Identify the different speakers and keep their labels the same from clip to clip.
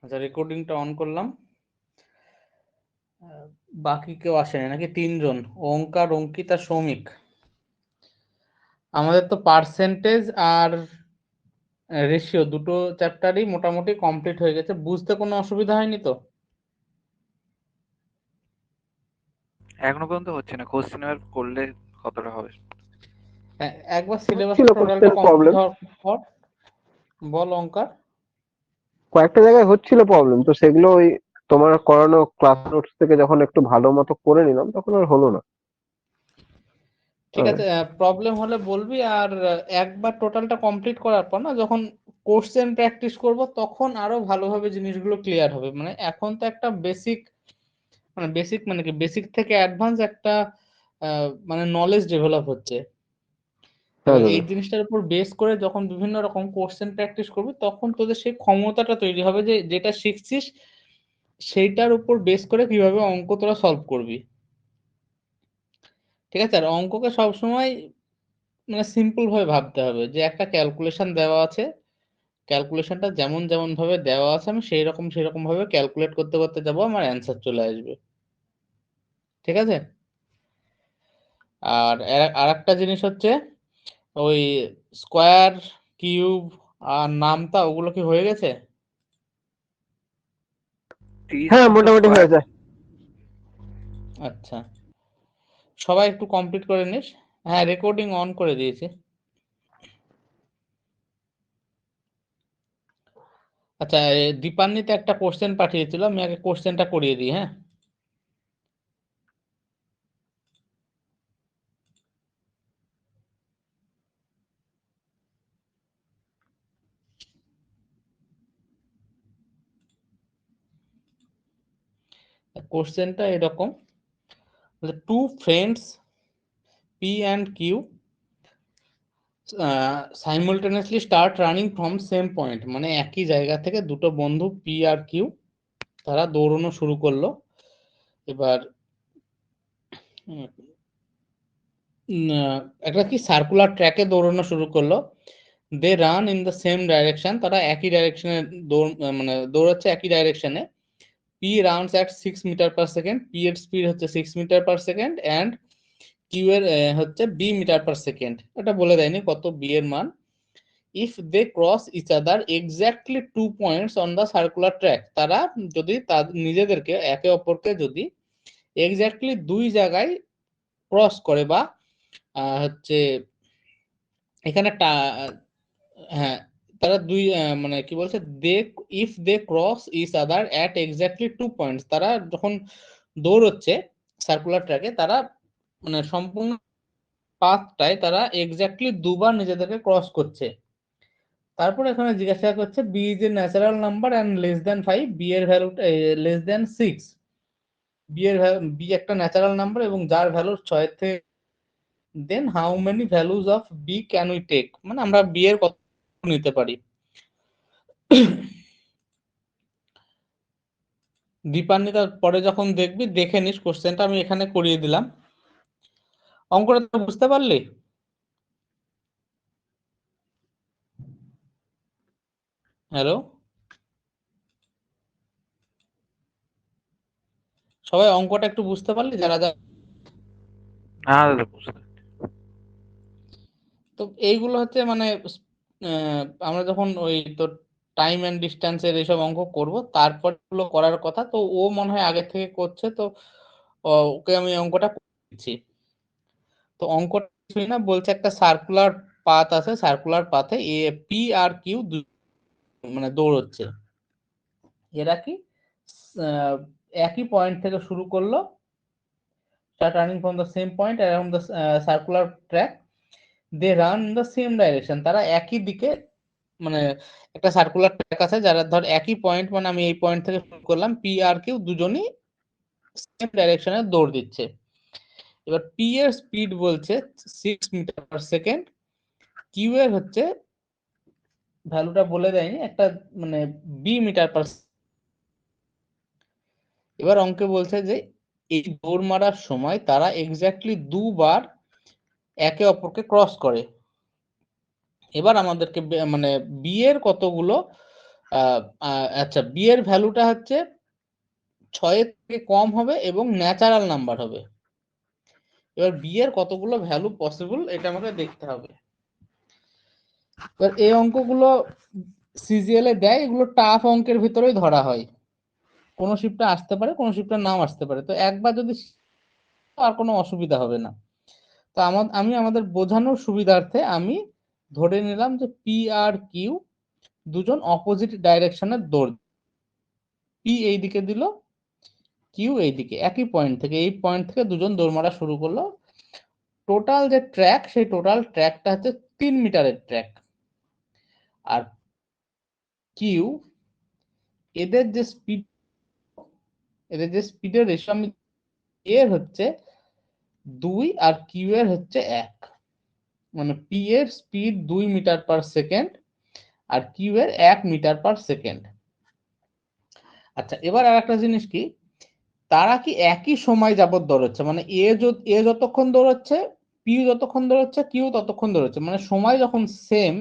Speaker 1: আচ্ছা, রেকর্ডিংটা অন করলাম। বাকি কেউ আসেনি নাকি? 3 জন, ওঙ্কার, অঙ্কিতা, সৌমিক। আমাদের তো পার্সেন্টেজ আর রেশিও দুটো চ্যাপ্টারই মোটামুটি কমপ্লিট হয়ে গেছে। বুঝতে কোনো অসুবিধা হয়নি তো?
Speaker 2: এখনো পর্যন্ত হচ্ছে না। কোশ্চেন আর করলে কতটা হবে?
Speaker 1: একবার সিলেবাসটা
Speaker 3: হচ্ছিল
Speaker 1: টোটালটা
Speaker 3: কোশ্চেন
Speaker 1: কমপ্লিট
Speaker 3: প্রবলেম,
Speaker 1: হওয়ার পর বল ওঙ্কার।
Speaker 3: কয়েকটা জায়গায় হচ্ছিল প্রবলেম, তো সেগুলো ওই তোমার করানো ক্লাস নোটস থেকে যখন একটু ভালো মতো করে নিলাম তখন আর হলো না।
Speaker 1: ঠিক আছে, প্রবলেম হলে বলবি। আর একবার টোটালটা কমপ্লিট করার পর না, যখন কোশ্চেন প্র্যাকটিস করব তখন আরো ভালোভাবে জিনিসগুলো ক্লিয়ার হবে। মানে এখন তো একটা বেসিক, মানে কি বেসিক থেকে অ্যাডভান্স একটা মানে নলেজ ডেভেলপ হচ্ছে।
Speaker 3: হ্যাঁ
Speaker 1: এবার এই
Speaker 3: দাদা।
Speaker 1: জিনিসটার উপর বেস করে যখন বিভিন্ন রকম কোশ্চেন প্র্যাকটিস করবি তখন তোদের সেই ক্ষমতাটা তৈরি হবে যে যেটা শিখছিস সেইটার উপর বেস করে কিভাবে অঙ্ক তোরা সলভ করবি। ঠিক আছে? আর অঙ্ককে সবসময় মানে সিম্পল ভাবে ভাবতে হবে, যে একটা ক্যালকুলেশন দেওয়া আছে, ক্যালকুলেশনটা যেমন যেমন ভাবে দেওয়া আছে আমি সেই রকম ভাবে ক্যালকুলেট করতে করতে যাবো, আমার অ্যান্সার চলে আসবে। ঠিক আছে? আর আরেকটা জিনিস হচ্ছে ওই স্কোয়ার, কিউব আর নামতা, ওগুলো কি হয়ে গেছে?
Speaker 3: হ্যাঁ
Speaker 2: 30
Speaker 3: মোটামুটি
Speaker 2: স্কোয়ার।
Speaker 3: হয়ে যায়।
Speaker 1: আচ্ছা, সবাই একটু কমপ্লিট করে নিস। হ্যাঁ, রেকর্ডিং অন করে দিয়েছি। আচ্ছা, দীপান্বিতা একটা কোশ্চেন পাঠিয়েছিল, আমি আগে কোশ্চেনটা করিয়ে দিই। হ্যাঁ, কোশ্চেনটা এরকম: two friends P and Q simultaneously start running from same point. মানে একই জায়গা থেকে দুটো বন্ধু পি আর কিউ তারা দৌড়ানো শুরু করলো। এবার একটা কি সার্কুলার ট্র্যাকে দৌড়ানো শুরু করলো। They run in the same direction, তারা একই ডাইরেকশনে মানে দৌড়াচ্ছে একই ডাইরেকশনে। P rounds at 6 metre per second, P এর স্পিড হচ্ছে 6 metre per second, and Q এর হচ্ছে b মিটার পার সেকেন্ড। এটা বলে দেয়নি কত বি এর মান। If they cross each other exactly 2 points on the circular track, তারা যদি নিজেদেরকে একে অপরকে যদি এক্স্যাক্টলি দুই জায়গায় ক্রস করে, বা হচ্ছে এখানে হ্যাঁ, তারা দুই মানে কি বলছে, they if they cross each other at exactly 2 points, তারা যখন দৌড়চ্ছে সার্কুলার ট্র্যাকে, তারা মানে সম্পূর্ণ পাথটায় তারা এক্স্যাক্টলি দুবার নিজেদেরকে ক্রস করছে। তারপর এখানে জিজ্ঞাসা করছে B is a natural number and less than 5, B এর ভ্যালু লেস দ্যান 6। বি একটা ন্যাচারাল নাম্বার এবং যার ভ্যালু 6 থেকে, then how many values of B can we take, মানে আমরা বি এর কত নিতে পারি। দীপান্বিতা পরে যখন দেখবি দেখে নিস, কোশ্চেনটা আমি এখানে করিয়ে দিলাম। অঙ্কটা তো বুঝতে পারলি? হ্যালো, সবাই অঙ্কটা একটু বুঝতে পারলি যারা যারা?
Speaker 2: না দাদা, বুঝতে
Speaker 1: তো এইগুলো হচ্ছে মানে আমরা যখন ওই তো টাইম এন্ড ডিস্টেন্সের এইসব অঙ্ক করব তারপর এগুলো করার কথা। তো ও মনে হয় আগে থেকে করছে, তো ওকে আমি অঙ্কটা করে দিচ্ছি। তো অঙ্কটা কিছুই না, বলছে একটা সার্কুলার পাথ আছে, সার্কুলার পাথে এ পি আর কিউ মানে দৌড়চ্ছে। এরা কি আহ, একই পয়েন্ট থেকে শুরু করলো, start running from the same point around the circular track. They run in the same direction, তারা একই দিকে, মানে একটা সার্কুলার ট্র্যাক আছে যারা ধর একই পয়েন্ট, মানে আমি এই পয়েন্ট থেকে শুরু করলাম, পি আর কিউ দুজনই সেম ডাইরেকশনে দৌড় দিচ্ছে। এবার পি এর স্পিড বলছে 6 মিটার পার সেকেন্ড, কিউ এর হচ্ছে ভ্যালুটা বলে দেয়নি, একটা মানে b মিটার পার। এবার অঙ্কে বলছে যে এই দৌড় মারার সময় তারা এক্স্যাক্টলি দুবার একে অপরকে ক্রস করে। এবার আমাদেরকে মানে বি এর কতগুলো আচ্ছা, বি এর ভ্যালুটা হচ্ছে 6 থেকে কম হবে এবং ন্যাচারাল নাম্বার হবে। এবার বি এর কতগুলো ভ্যালু পসিবল এটা আমাকে দেখতে হবে। এবার এই অঙ্কগুলো সিজিএল এ দেয়, এগুলো টাফ অঙ্কের ভিতরেই ধরা হয়। কোন শিফটে আসতে পারে, কোন শিফটে নাও আসতে পারে। তো একবার যদি আর কোনো অসুবিধা হবে না। তো আমি আমাদের বোঝানোর সুবিধার্থে আমি ধরে নিলাম যে পি আর কিউ দুজন অপোজিট ডাইরেকশনের দৌড়। পি এই দিকে দিল, কিউ এই দিকে, একই পয়েন্ট থেকে, এই পয়েন্ট থেকে দুজন দৌড় মারা শুরু করলো। টোটাল যে ট্র্যাক, সেই টোটাল ট্র্যাকটা হচ্ছে 3 মিটারের ট্র্যাক। আর কিউ এদের যে স্পিডের রেশিও আমি, এর হচ্ছে 2 আর কিউ এর হচ্ছে 1, মানে পি এর স্পিড 2 মিটার পার সেকেন্ড আর কিউ এর 1 মিটার পার সেকেন্ড। আচ্ছা, এবার আর একটা জিনিস কি, তারা কি একই সময় যাবত দৌড়চ্ছে, মানে এ যতক্ষণ দৌড়চ্ছে, পি যতক্ষণ দৌড়চ্ছে, কিউ ততক্ষণ দৌড়চ্ছে, মানে সময় যখন সেম,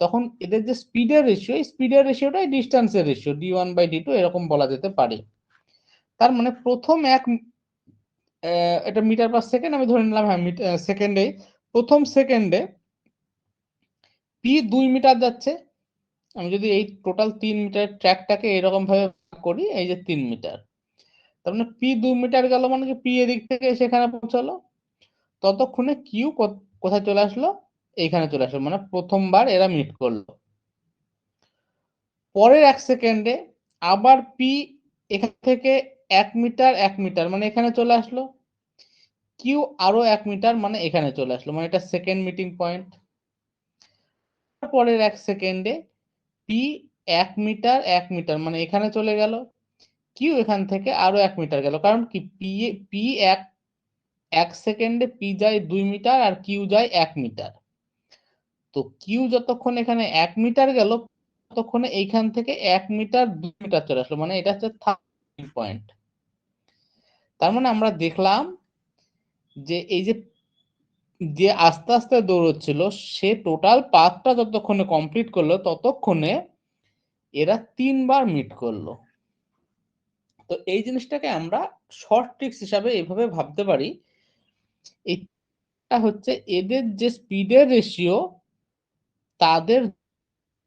Speaker 1: তখন এদের যে স্পিডের রেশিও, এই স্পিডের রেশিওটাই ডিস্টেন্সের রেশিও, d1/d2 এরকম বলা যেতে পারে। তার মানে প্রথম এটা মিটার পার সেকেন্ড আমি ধরে নিলাম, হ্যাঁ সেকেন্ডে, প্রথম সেকেন্ডে পি 2 মিটার যাচ্ছে। আমি যদি এই টোটাল 3 মিটার ট্র্যাকটাকে এরকম ভাবে করি, এই যে 3 মিটার, তার মানে পি 2 মিটার গেল, মানে কি পি এদিক থেকে সেখানে পৌঁছালো। ততক্ষণে কিউ কোথায় চলে আসলো, এইখানে চলে আসলো, মানে প্রথমবার এরা মিট করলো। পরের 1 সেকেন্ডে আবার পি এখান থেকে 1 মিটার 1 মিটার, মানে এখানে চলে আসলো। কিউ আরো 1 মিটার, মানে এখানে চলে আসলো, মানে এটা সেকেন্ড মিটিং পয়েন্ট। পরের 1 সেকেন্ডে পি 1 মিটার 1 মিটার, মানে এখানে চলে গেল। কিউ এখান থেকে আরো 1 মিটার গেল, কারণ কি পি 1 সেকেন্ডে পি যায় 2 মিটার আর কিউ যায় 1 মিটার। তো কিউ যতক্ষণ এখানে 1 মিটার গেল, ততক্ষণে এইখান থেকে 1 মিটার 2 মিটার চলে আসলো, মানে এটা হচ্ছে থার্ড পয়েন্ট। তার মানে আমরা দেখলাম যে এই যে আস্তে আস্তে দৌড়চ্ছিল, সে টোটাল পাথটা যতক্ষণে কমপ্লিট করলো, ততক্ষণে এরা 3 বার মিট করলো। তো এই জিনিসটাকে আমরা শর্ট ট্রিক্স হিসাবে এইভাবে ভাবতে পারি, এটা হচ্ছে এদের যে স্পিডের রেশিও, তাদের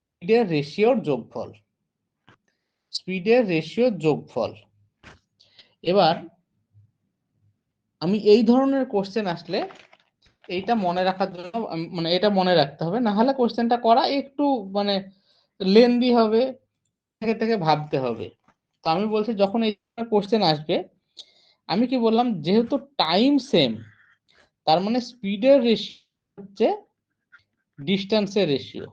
Speaker 1: স্পিডের রেশিওর যোগফল, স্পিডের রেশিওর যোগফল। এবার আমি এই ধরনের কোশ্চেন আসলে এইটা মনে রাখার জন্য মানে এটা মনে রাখতে হবে, না হলে কোশ্চেনটা করা একটু মানে লেন্দি হবে, থেকে থেকে ভাবতে হবে। তো আমি বলছি যখন এই কোশ্চেন আসবে, আমি কি বললাম, যেহেতু টাইম সেম, তার মানে স্পিডের রেশিও হচ্ছে ডিস্টেন্সের রেশিও।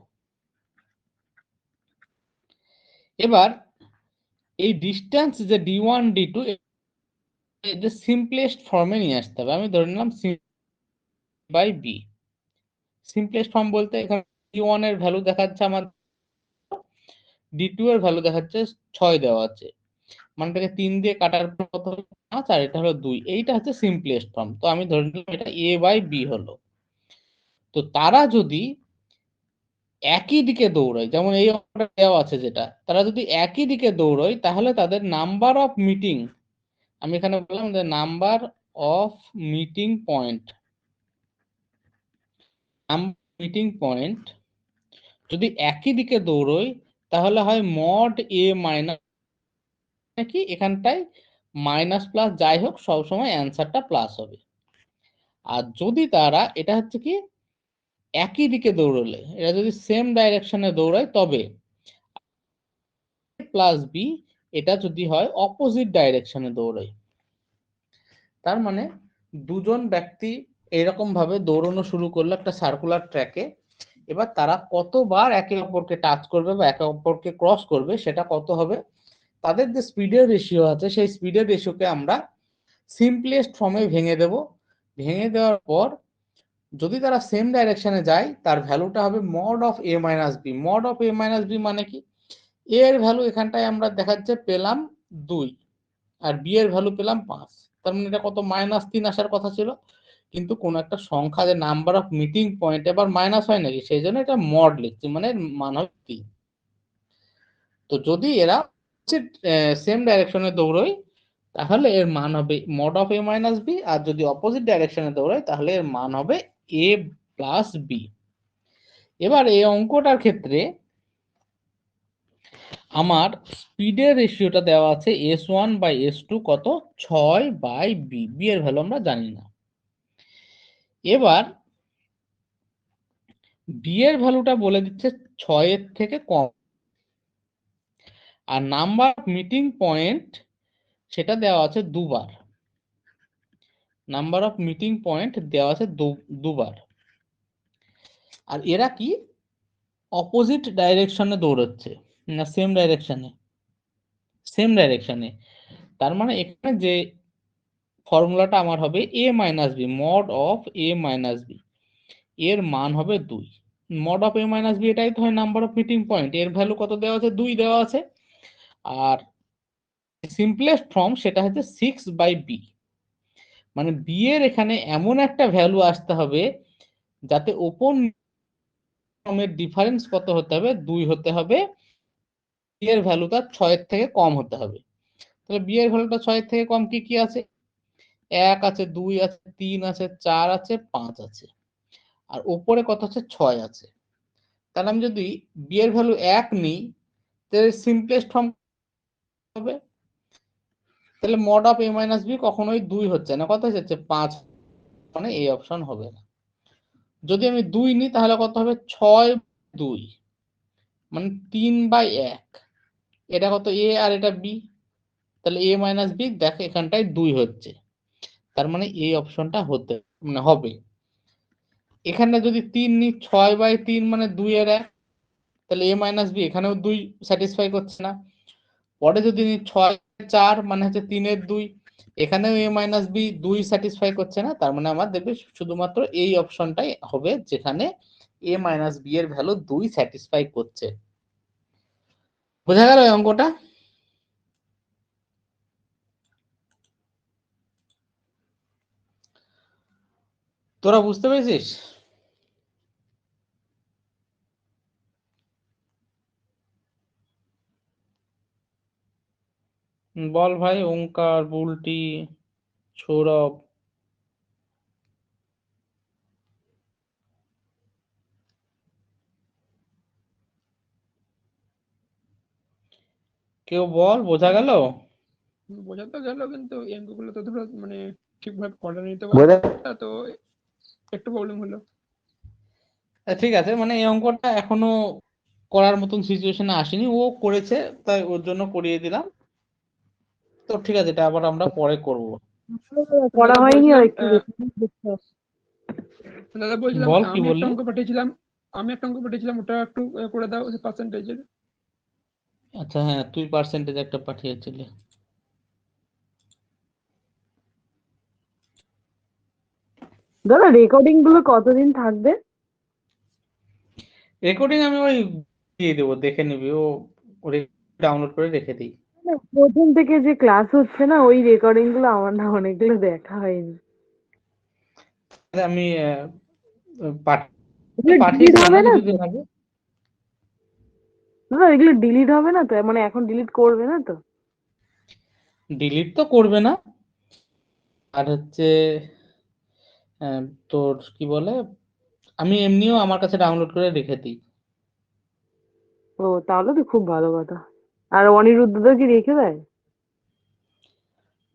Speaker 1: এবার এই ডিস্টেন্স যে d1 d2 যে সিম্পলেস্ট ফর্মে নিয়ে আসতে হবে। আমি ধরে নিলাম c by b। Simplest form বলতে এখানে d1 এর ভ্যালু দেখাচ্ছে আমার, d2 এর ভ্যালু দেখাচ্ছে 6 দেওয়া আছে, মানটাকে 3 দিয়ে কাটার পর কত হলো 5, আর এটা হলো 2। এইটা হচ্ছে সিম্পলেস্ট ফর্ম। তো আমি ধরে নিলাম এটা a বাই b হলো। তো তারা যদি একই দিকে দৌড়ায়, যেমন এই অঙ্কটা দেওয়া আছে যেটা, তারা যদি একই দিকে দৌড়ায়, তাহলে তাদের নাম্বার অফ মিটিং, আমি এখানে বললাম যে number of meeting point, meeting point যদি একই দিকে দৌড়ই, তাহলে হয় মড এ মাইনাস, কি এখানটায় মাইনাস প্লাস যাই হোক, সবসময় অ্যান্সারটা প্লাস হবে। আর যদি তারা, এটা হচ্ছে কি একই দিকে দৌড়লে, এটা যদি সেম ডাইরেকশনে দৌড়ায়, তবে প্লাস বি, এটা যদি হয় অপোজিট ডাইরেকশনে দৌড়ায়। তার মানে দুজন ব্যক্তি এরকম ভাবে দৌড়ানো শুরু করলো একটা সার্কুলার ট্র্যাকে। এবার তারা কতবার একে অপরকে টাচ করবে বা একে অপরকে ক্রস করবে, সেটা কত হবে, তাদের যে স্পিডের রেশিও আছে, সেই স্পিডের রেশিওকে আমরা সিম্পলেস্ট ফর্মে ভেঙে দেব। ভেঙে দেওয়ার পর যদি তারা সেম ডাইরেকশনে যায়, তার ভ্যালুটা হবে mod of A minus B. Mod of A minus B মানে কি, এ এর ভ্যালু এখানটায় আমরা দেখাচ্ছে পেলাম 2 আর বি এর ভ্যালু পেলাম 5। তার মানে এটা কত, -3 আসার কথা ছিল, কিন্তু কোন একটা সংখ্যা যে নাম্বার অফ মিটিং পয়েন্ট এবার মাইনাস হয় নাকি, সেই জন্য এটা মড লিখছি, মানে মান হয় 3। তো যদি এরা সেম ডাইরেকশনে দৌড়য় তাহলে এর মান হবে mod of A minus B, আর যদি অপোজিট ডাইরেকশনে দৌড়ায় তাহলে এর মান হবে এ প্লাস বি। এবার এই অঙ্কটার ক্ষেত্রে আমার স্পিডের রেশিওটা দেওয়া আছে S1/S2 কত 6/b, বি এর ভ্যালু আমরা জানি না। এবার বি এর ভ্যালুটা বলে দিচ্ছে 6 এর থেকে কম, আর নাম্বার অফ মিটিং পয়েন্ট সেটা দেওয়া আছে দুবার, নাম্বার অফ মিটিং পয়েন্ট দেওয়া আছে দুবার। আর এরা কি অপোজিট ডাইরেকশনে দৌড়াচ্ছে না সেম ডাইরেকশনে? সেম ডাইরেকশনে। তার মানে এখানে যে ফর্মুলাটা আমার হবে A minus B, mod of A minus B, এর মান হবে 2। Mod of A minus B এটাই তো হয় নাম্বার অফ মিটিং পয়েন্ট, এর ভ্যালু কত দেওয়া আছে 2 দেওয়া আছে। আর সিম্পলেস্ট ফর্ম সেটা হচ্ছে 6/b, মানে বি এর এখানে এমন একটা ভ্যালু আসতে হবে যাতে ওপর ফর্মের ডিফারেন্স কত হতে হবে 2 হতে হবে, বি এর ভ্যালুটা 6 এর থেকে কম হতে হবে। তাহলে বি এর ভ্যালুটা 6 এর থেকে কম কি কি আছে? 1 আছে, 2 আছে, 3 আছে, 4 আছে, 5 আছে, আর উপরে কত আছে 6 আছে। তাহলে আমি যদি বি এর ভ্যালু 1 নিই তাহলে সিম্পলেস্ট ফর্ম হবে, তাহলে mod of A minus B কখনোই 2 হচ্ছে না, কত হচ্ছে 5, মানে এই অপশন হবে না। যদি আমি 2 নিই তাহলে কত হবে 6/2, মানে 3/1, এটা কত এ আর এটা বি, তাহলে এ মাইনাস বি দেখো এখানটায় 2 হচ্ছে, তার মানে এই অপশনটা হতে মানে হবে। এখানে যদি 3 নিই 6/3 মানে 2 এর 1, তাহলে এ মাইনাস বি এখানেও 2 স্যাটিসফাই করছে না। পরে যদি নিই 6/4 মানে হচ্ছে 3 এর 2, এখানেও এ মাইনাস বি 2 স্যাটিসফাই করছে না, তার মানে আমার দেখবে শুধুমাত্র এই অপশনটাই হবে যেখানে এ মাইনাস বি এর ভ্যালু 2 স্যাটিসফাই করছে। বোঝা গেল এই অঙ্কটা? তোরা বুঝতে পেরেছিস? বল ভাই, ওঙ্কার, বুলটি, সৌরভ। কেউ বল, বোঝা গেল?
Speaker 4: বোঝা তো গেল, কিন্তু এই অঙ্কগুলো তো ধরো মানে ঠিকভাবে করা নিতে
Speaker 3: বোঝা
Speaker 4: পারছি না, তো একটু প্রবলেম হলো।
Speaker 1: ঠিক আছে, মানে এই অঙ্কটা এখনো করার মতন সিচুয়েশনে আসেনি, ও করেছে তাই ওর জন্য করিয়ে দিলাম। তো ঠিক আছে, এটা আবার আমরা পরে করব।
Speaker 5: করা
Speaker 4: দাদা
Speaker 5: হয়নি আর
Speaker 4: বলছিলাম
Speaker 5: একটু দেখতে হবে।
Speaker 4: দাদা বলছিলাম
Speaker 1: বল কি
Speaker 4: আমি একটা
Speaker 1: বললি?
Speaker 4: অঙ্ক পাঠিয়েছিলাম, ওটা একটু করে দাও পার্সেন্টেজের।
Speaker 1: আচ্ছা হ্যাঁ, তুই পার্সেন্টেজ একটা পাঠিয়েছিলি।
Speaker 5: দাদা রেকর্ডিং গুলো কতদিন থাকবে?
Speaker 1: রেকর্ডিং আমি ওই দিয়ে দেবো, দেখে নিবি, ও ডাউনলোড করে রেখে দিই।
Speaker 5: না, প্রথম থেকে যে ক্লাস হচ্ছে না ওই রেকর্ডিং গুলো আমার না অনেকগুলো দেখা হয়নি।
Speaker 1: তাহলে আমি
Speaker 5: এগুলো ডিলিট
Speaker 1: পাঠিয়েছিলাম
Speaker 5: হবে
Speaker 1: না
Speaker 5: না তো?
Speaker 1: কিছুদিন আগে।
Speaker 5: দাদা এগুলো ডিলিট হবে না তো, মানে এখন ডিলিট করবে না তো?
Speaker 1: ডিলিট তো করবে না, আর হচ্ছে তোর কি বলে, আমি এমনিও আমার কাছে ডাউনলোড করে রেখে দিই।
Speaker 5: ও তাহলে তো খুব ভালো কথা। আর অনিরুদ্ধদা কি রেখে দেয়?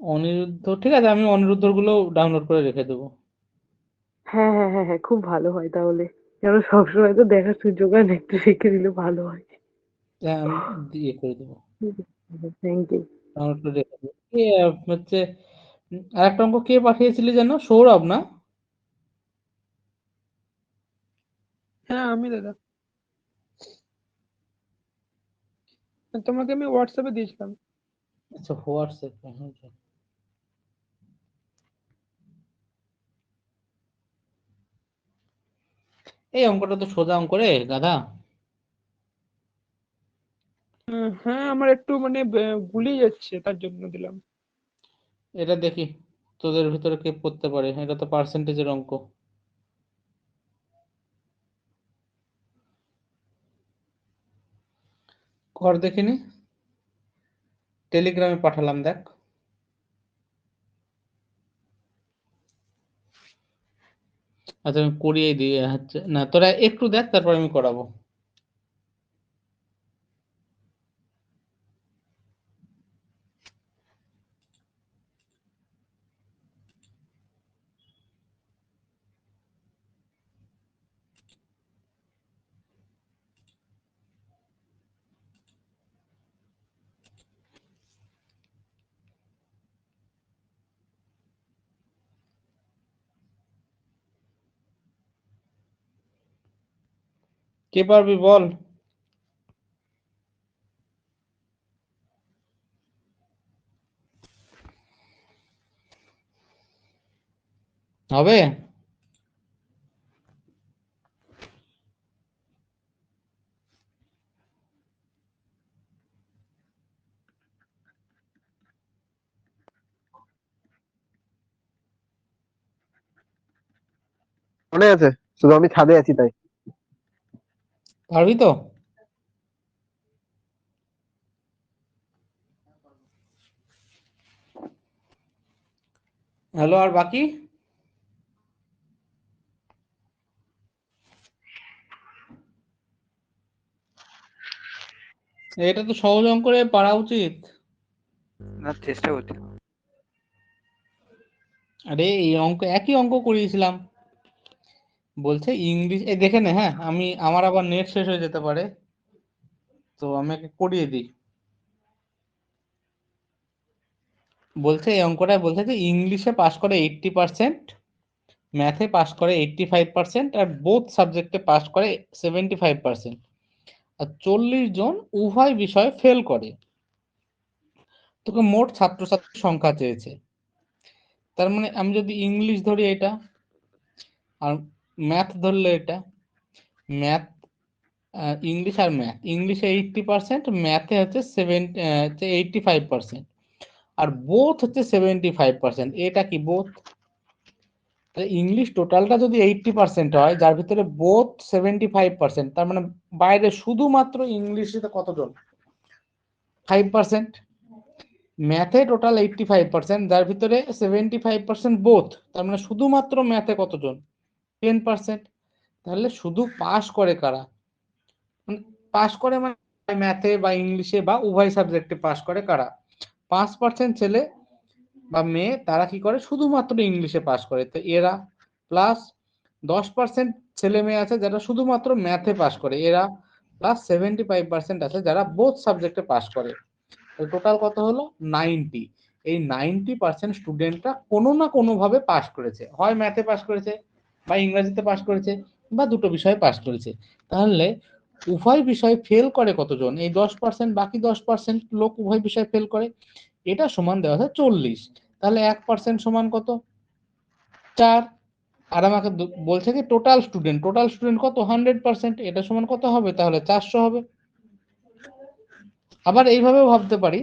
Speaker 1: অনিরুদ্ধ, ঠিক আছে, আমি অনিরুদ্ধর গুলো ডাউনলোড করে রেখে দেবো।
Speaker 5: হ্যাঁ হ্যাঁ হ্যাঁ হ্যাঁ, খুব ভালো হয় তাহলে। যেন সবসময় তো দেখার সুযোগ হয় না, একটু রেখে দিলে ভালো হয়।
Speaker 1: হ্যাঁ, আমি দিয়ে করে দেবো,
Speaker 5: থ্যাংক ইউ।
Speaker 1: ডাউনলোড করে রেখে দেবো। হচ্ছে আর একটা অঙ্ক কে পাঠিয়েছিলি যেন, সৌরভ না?
Speaker 4: হ্যাঁ আমি দাদা, তোমাকে আমি হোয়াটসঅ্যাপে দিয়েছিলাম।
Speaker 1: আচ্ছা হোয়াটসঅ্যাপ, এই অঙ্কটা তো সোজা অঙ্ক রে গাধা।
Speaker 4: হ্যাঁ আমার একটু মানে গুলিয়ে যাচ্ছে, তার জন্য দিলাম।
Speaker 1: এটা দেখি তোদের ভিতরে কে পড়তে পারে, এটা তো পার্সেন্টেজের অঙ্ক। কর দেখিনি, টেলিগ্রামে পাঠালাম, দেখ। আচ্ছা আমি করিয়ে দিই, হচ্ছে না, তোরা একটু দেখ, তারপর আমি করাবো। কে পারবি বল? হবে?
Speaker 3: মনে আছে, শুধু আমি ছাদে আছি তাই।
Speaker 1: পারবি তো? হ্যালো, আর বাকি? এটা তো সহজ অঙ্ক রে, পারা উচিত।
Speaker 2: না, চেষ্টা করছি।
Speaker 1: আরে এই অঙ্ক, একই অঙ্ক করিয়েছিলাম। বলছে ইংলিশ, এই দেখে নে, হ্যাঁ আমার আবার নেট শেষ হয়ে যেতে পারে, তো আমি একে করিয়ে দিই। বলছে এই অঙ্কটায় বলছে যে ইংলিশে পাস করে 80%, ম্যাথে পাস করে 85%, আর বোথ সাবজেক্টে পাস করে 75%, আর 40 জন উভয় বিষয়ে ফেল করে। তোকে মোট ছাত্রছাত্রীর সংখ্যা চেয়েছে। তার মানে আমি যদি ইংলিশ ধরি এটা, আর ম্যাথ ধরলে এটা, ম্যাথ, ইংলিশ আর ম্যাথ, ইংলিশে 80%, ম্যাথে হচ্ছে 85%, আর বোথ হচ্ছে 75%। এটা কি বোথ? ইংলিশ টোটালটা যদি 80% হয়, যার ভিতরে বোথ 75%, তার মানে বাইরে শুধুমাত্র ইংলিশে কতজন? 5%। ম্যাথে টোটাল 85%, যার ভিতরে 75% বোথ, তার মানে শুধুমাত্র ম্যাথে কতজন? 10%। তাহলে শুধু পাস করে কারা? পাস করে মানে ম্যাথে বা ইংলিশে বা উভয় সাবজেক্টে পাস করে কারা? 5% ছেলে বা মেয়ে, তারা কি করে? শুধুমাত্র ইংলিশে পাস করে, তো এরা। প্লাস 10% ছেলে মেয়ে আছে যারা শুধুমাত্র ম্যাথে পাস করে, এরা। প্লাস 75% আছে যারা বোথ সাবজেক্টে পাস করে। টোটাল কত হলো? 90। এই 90% স্টুডেন্টরা কোনো না কোনো ভাবে পাস করেছে, হয় ম্যাথে পাস করেছে, বা ইংরেজিতে পাস করেছে, বা দুটো বিষয়ে পাস করেছে। তাহলে উভয় বিষয়ে ফেল করে কতজন? এই 10%, বাকি 10% লোক উভয় বিষয়ে ফেল করে, এটা সমান দেওয়া আছে 40। তাহলে 1% সমান কত? 4। আর আমাকে বলছে কি টোটাল স্টুডেন্ট কত? 100%, এটা সমান কত হবে? তাহলে 400 হবে। আবার এইভাবেও ভাবতে পারি,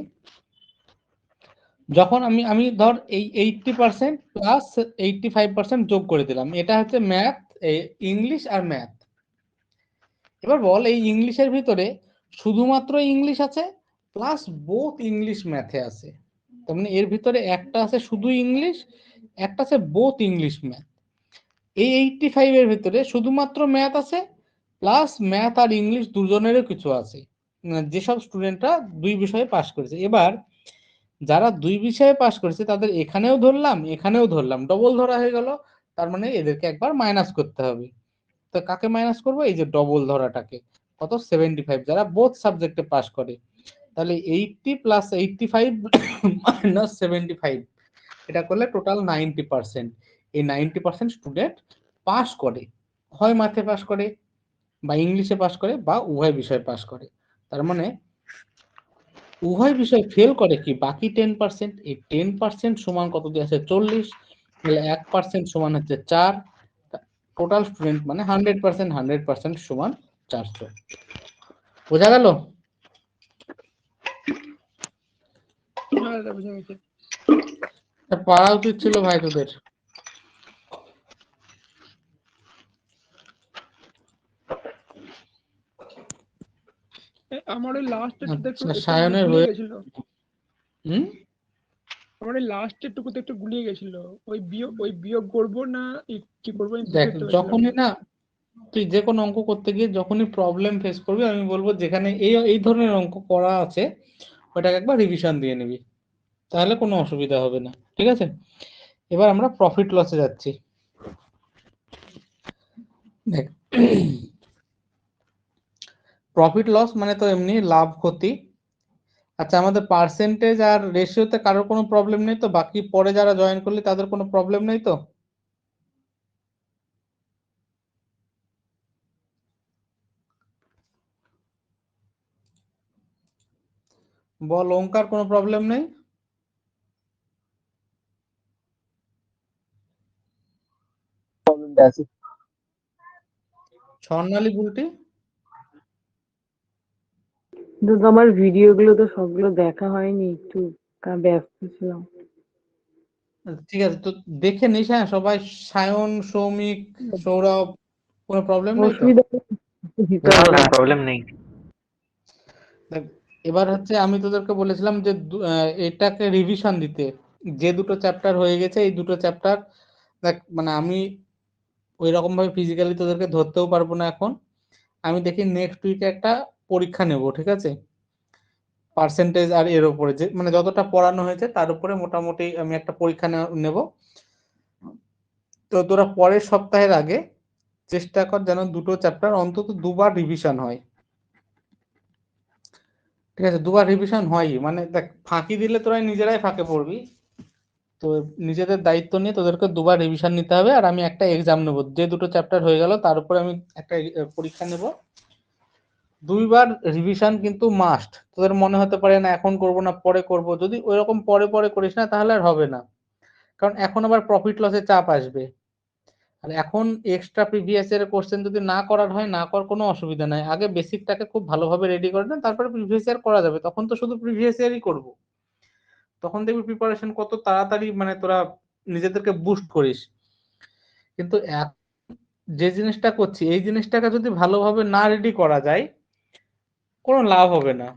Speaker 1: যখন আমি আমি ধর এই 80% প্লাস 85% যোগ করে দিলাম, এটা হচ্ছে ম্যাথ, ইংলিশ আর ম্যাথ। এবার বল এই ইংলিশের ভিতরে শুধুমাত্র ইংলিশ আছে, প্লাস বোথ ইংলিশ ম্যাথে আছে। তার মানে এর ভিতরে একটা আছে শুধু ইংলিশ, একটা আছে বোথ ইংলিশ ম্যাথ। এই 85 এর ভিতরে শুধুমাত্র ম্যাথ আছে, প্লাস ম্যাথ আর ইংলিশ দুজনেরও কিছু আছে, যেসব স্টুডেন্টরা দুই বিষয়ে পাস করেছে। এবার যারা দুই বিষয়ে পাস করেছে তাদের এখানেও ধরলাম, এখানেও ধরলাম, ডবল ধরা হয়ে গেল। তার মানে এদেরকে একবার মাইনাস করতে হবে। তো কাকে মাইনাস করব? এই যে ডবল ধরাটাকে। কত? 75, যারা বোথ সাবজেক্টে পাস করে। তাহলে 80 প্লাস 85 মাইনাস 75, এটা করলে টোটাল 90%। এই 90% স্টুডেন্ট পাস করে, হয় ম্যাথে পাস করে, বা ইংলিশে পাস করে, বা উভয় বিষয়ে পাস করে। তার মানে উভয় বিষয় ফেল করে কি বাকি 10%। এই 10% সমান কত দিয়ে আছে? 40। তাহলে 1% সমান হচ্ছে 4। টোটাল স্টুডেন্ট মানে 100%, 100% সমান 400। বোঝা গেল?
Speaker 4: হ্যাঁ দাদা, বুঝে গেছি।
Speaker 1: পারা উচিত ছিল ভাই তোদের।
Speaker 4: আমার আমার ওই লাস্টের একটু
Speaker 1: আচ্ছা,
Speaker 4: একটু মানে
Speaker 1: সায়নের
Speaker 4: গুলিয়ে
Speaker 1: হয়ে
Speaker 4: গেছিল।
Speaker 1: হুম
Speaker 4: আমার ওই লাস্টের টুকুতে একটু গুলিয়ে গেছিল। ওই বিয়োগ করবো না কি করবো আমি বুঝে
Speaker 1: দেখ,
Speaker 4: উঠতে পারছিলাম
Speaker 1: যখনই
Speaker 4: না।
Speaker 1: না তুই যে কোনো অঙ্ক করতে গিয়ে যখনই প্রবলেম ফেস করবি, আমি বলবো যেখানে এই এই ধরনের অঙ্ক করা আছে ওটাকে একবার রিভিশন দিয়ে নিবি, তাহলে কোনো অসুবিধা হবে না। ঠিক আছে, এবার আমরা প্রফিট লসে যাচ্ছি। দেখ, প্রফিট লস মানে তো এমনি লাভ ক্ষতি। আচ্ছা, আমাদের পার্সেন্টেজ আর রেশিওতে কারোর কোনো প্রবলেম নেই তো? বাকি পরে যারা জয়েন করলি তাদের কোনো প্রবলেম নেই তো? বল, ওঙ্কার কোনো প্রবলেম নেই?
Speaker 3: প্রবলেমটা আছে।
Speaker 1: স্বর্ণালী বুলটি,
Speaker 5: কিন্তু আমার ভিডিও গুলো তো সবগুলো দেখা হয়নি, একটু ব্যস্ত ছিলাম।
Speaker 1: ঠিক আছে তো দেখে নিস। হ্যাঁ, সবাই, সায়ন, সৌমিক, সৌরভ, কোনো প্রবলেম নেই তো?
Speaker 5: অসুবিধা দিতে
Speaker 2: না
Speaker 5: হবে
Speaker 2: না
Speaker 5: না।
Speaker 2: প্রবলেম নেই।
Speaker 1: দেখ, এবার হচ্ছে আমি তোদেরকে বলেছিলাম যে এটাকে রিভিশন দিতে। যে দুটো চ্যাপ্টার হয়ে গেছে এই দুটো চ্যাপ্টার, দেখ মানে আমি ওই রকম ভাবে ফিজিক্যালি তোদেরকে ধরতেও পারবো না এখন। আমি দেখি নেক্সট উইকে একটা পরীক্ষা নেব, ঠিক আছে? পার্সেন্টেজ আর এর উপরে যে মানে যতটা পড়ানো হয়েছে তার উপরে মোটামুটি আমি একটা পরীক্ষা নেব। তো তোরা পরের সপ্তাহের আগে চেষ্টা কর যেন দুটো চ্যাপ্টার অন্তত দুবার রিভিশন হয়। ঠিক আছে, দুবার রিভিশন হয়, মানে দেখ ফাঁকি দিলে তোরা নিজেরাই ফাঁকে পড়বি। তো নিজেদের দায়িত্ব নিয়ে তোদেরকে দুবার রিভিশন নিতে হবে, আর আমি একটা এক্সাম নেব। যে দুটো চ্যাপ্টার হয়ে গেল তার উপরে আমি একটা পরীক্ষা নেব। দুইবার রিভিশন কিন্তু মাস্ট। তোদের মনে হতে পারে না এখন করব না পরে করব, যদি ওইরকম পরে পরে করিস না তাহলে আর হবে না। কারণ এখন আবার প্রফিট লসের চাপ আসবে। আর এখন এক্সট্রা প্রিভিয়াস এর কোশ্চেন যদি না করার হয় না কর, কোনো অসুবিধা নাই। আগে বেসিকটাকে খুব ভালোভাবে রেডি করে নেন, তারপরে প্রিভিয়াস ইয়ার করা যাবে। তখন তো শুধু প্রিভিয়াস ইয়ারই করব। তখন দেখবি প্রিপারেশন কত তাড়াতাড়ি মানে তোরা নিজেদেরকে বুস্ট করিস। কিন্তু যে জিনিসটা করছি এই জিনিসটাকে যদি ভালোভাবে না রেডি করা যায়, কোনো লাভ হবে না।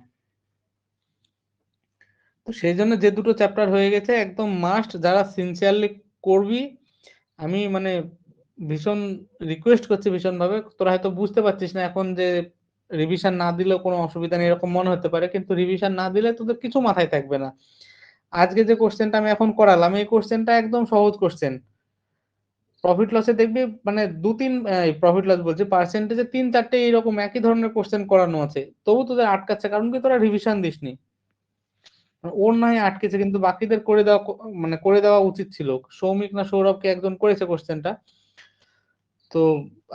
Speaker 1: তো সেই জন্য যে দুটো চ্যাপ্টার হয়ে গেছে একদম মাস্ট, যারা সিনসিয়ারলি করবি, আমি মানে ভীষণ রিকোয়েস্ট করছি ভীষণ ভাবে। তোরা হয়তো বুঝতে পারছিস না এখন যে রিভিশন না দিলেও কোনো অসুবিধা নেই এরকম মনে হতে পারে, কিন্তু রিভিশন না দিলে তোদের কিছু মাথায় থাকবে না। আজকে যে কোশ্চেনটা আমি এখন করালাম এই কোশ্চেনটা একদম সহজ কোশ্চেন। প্রফিট লসে দেখবি মানে দু তিন, প্রফিট লস বলছি, পার্সেন্টেজে তিন চারটে এইরকম একই ধরনের কোশ্চেন করানো আছে, তবু তোদের আটকাচ্ছে কারণ কি তোরা রিভিশন দিসনি। ওর নয় আটকেছে, কিন্তু বাকিদের করে দেওয়া মানে করে দেওয়া উচিত ছিল। সৌমিক না সৌরভকে একজন করেছে কোশ্চেনটা। তো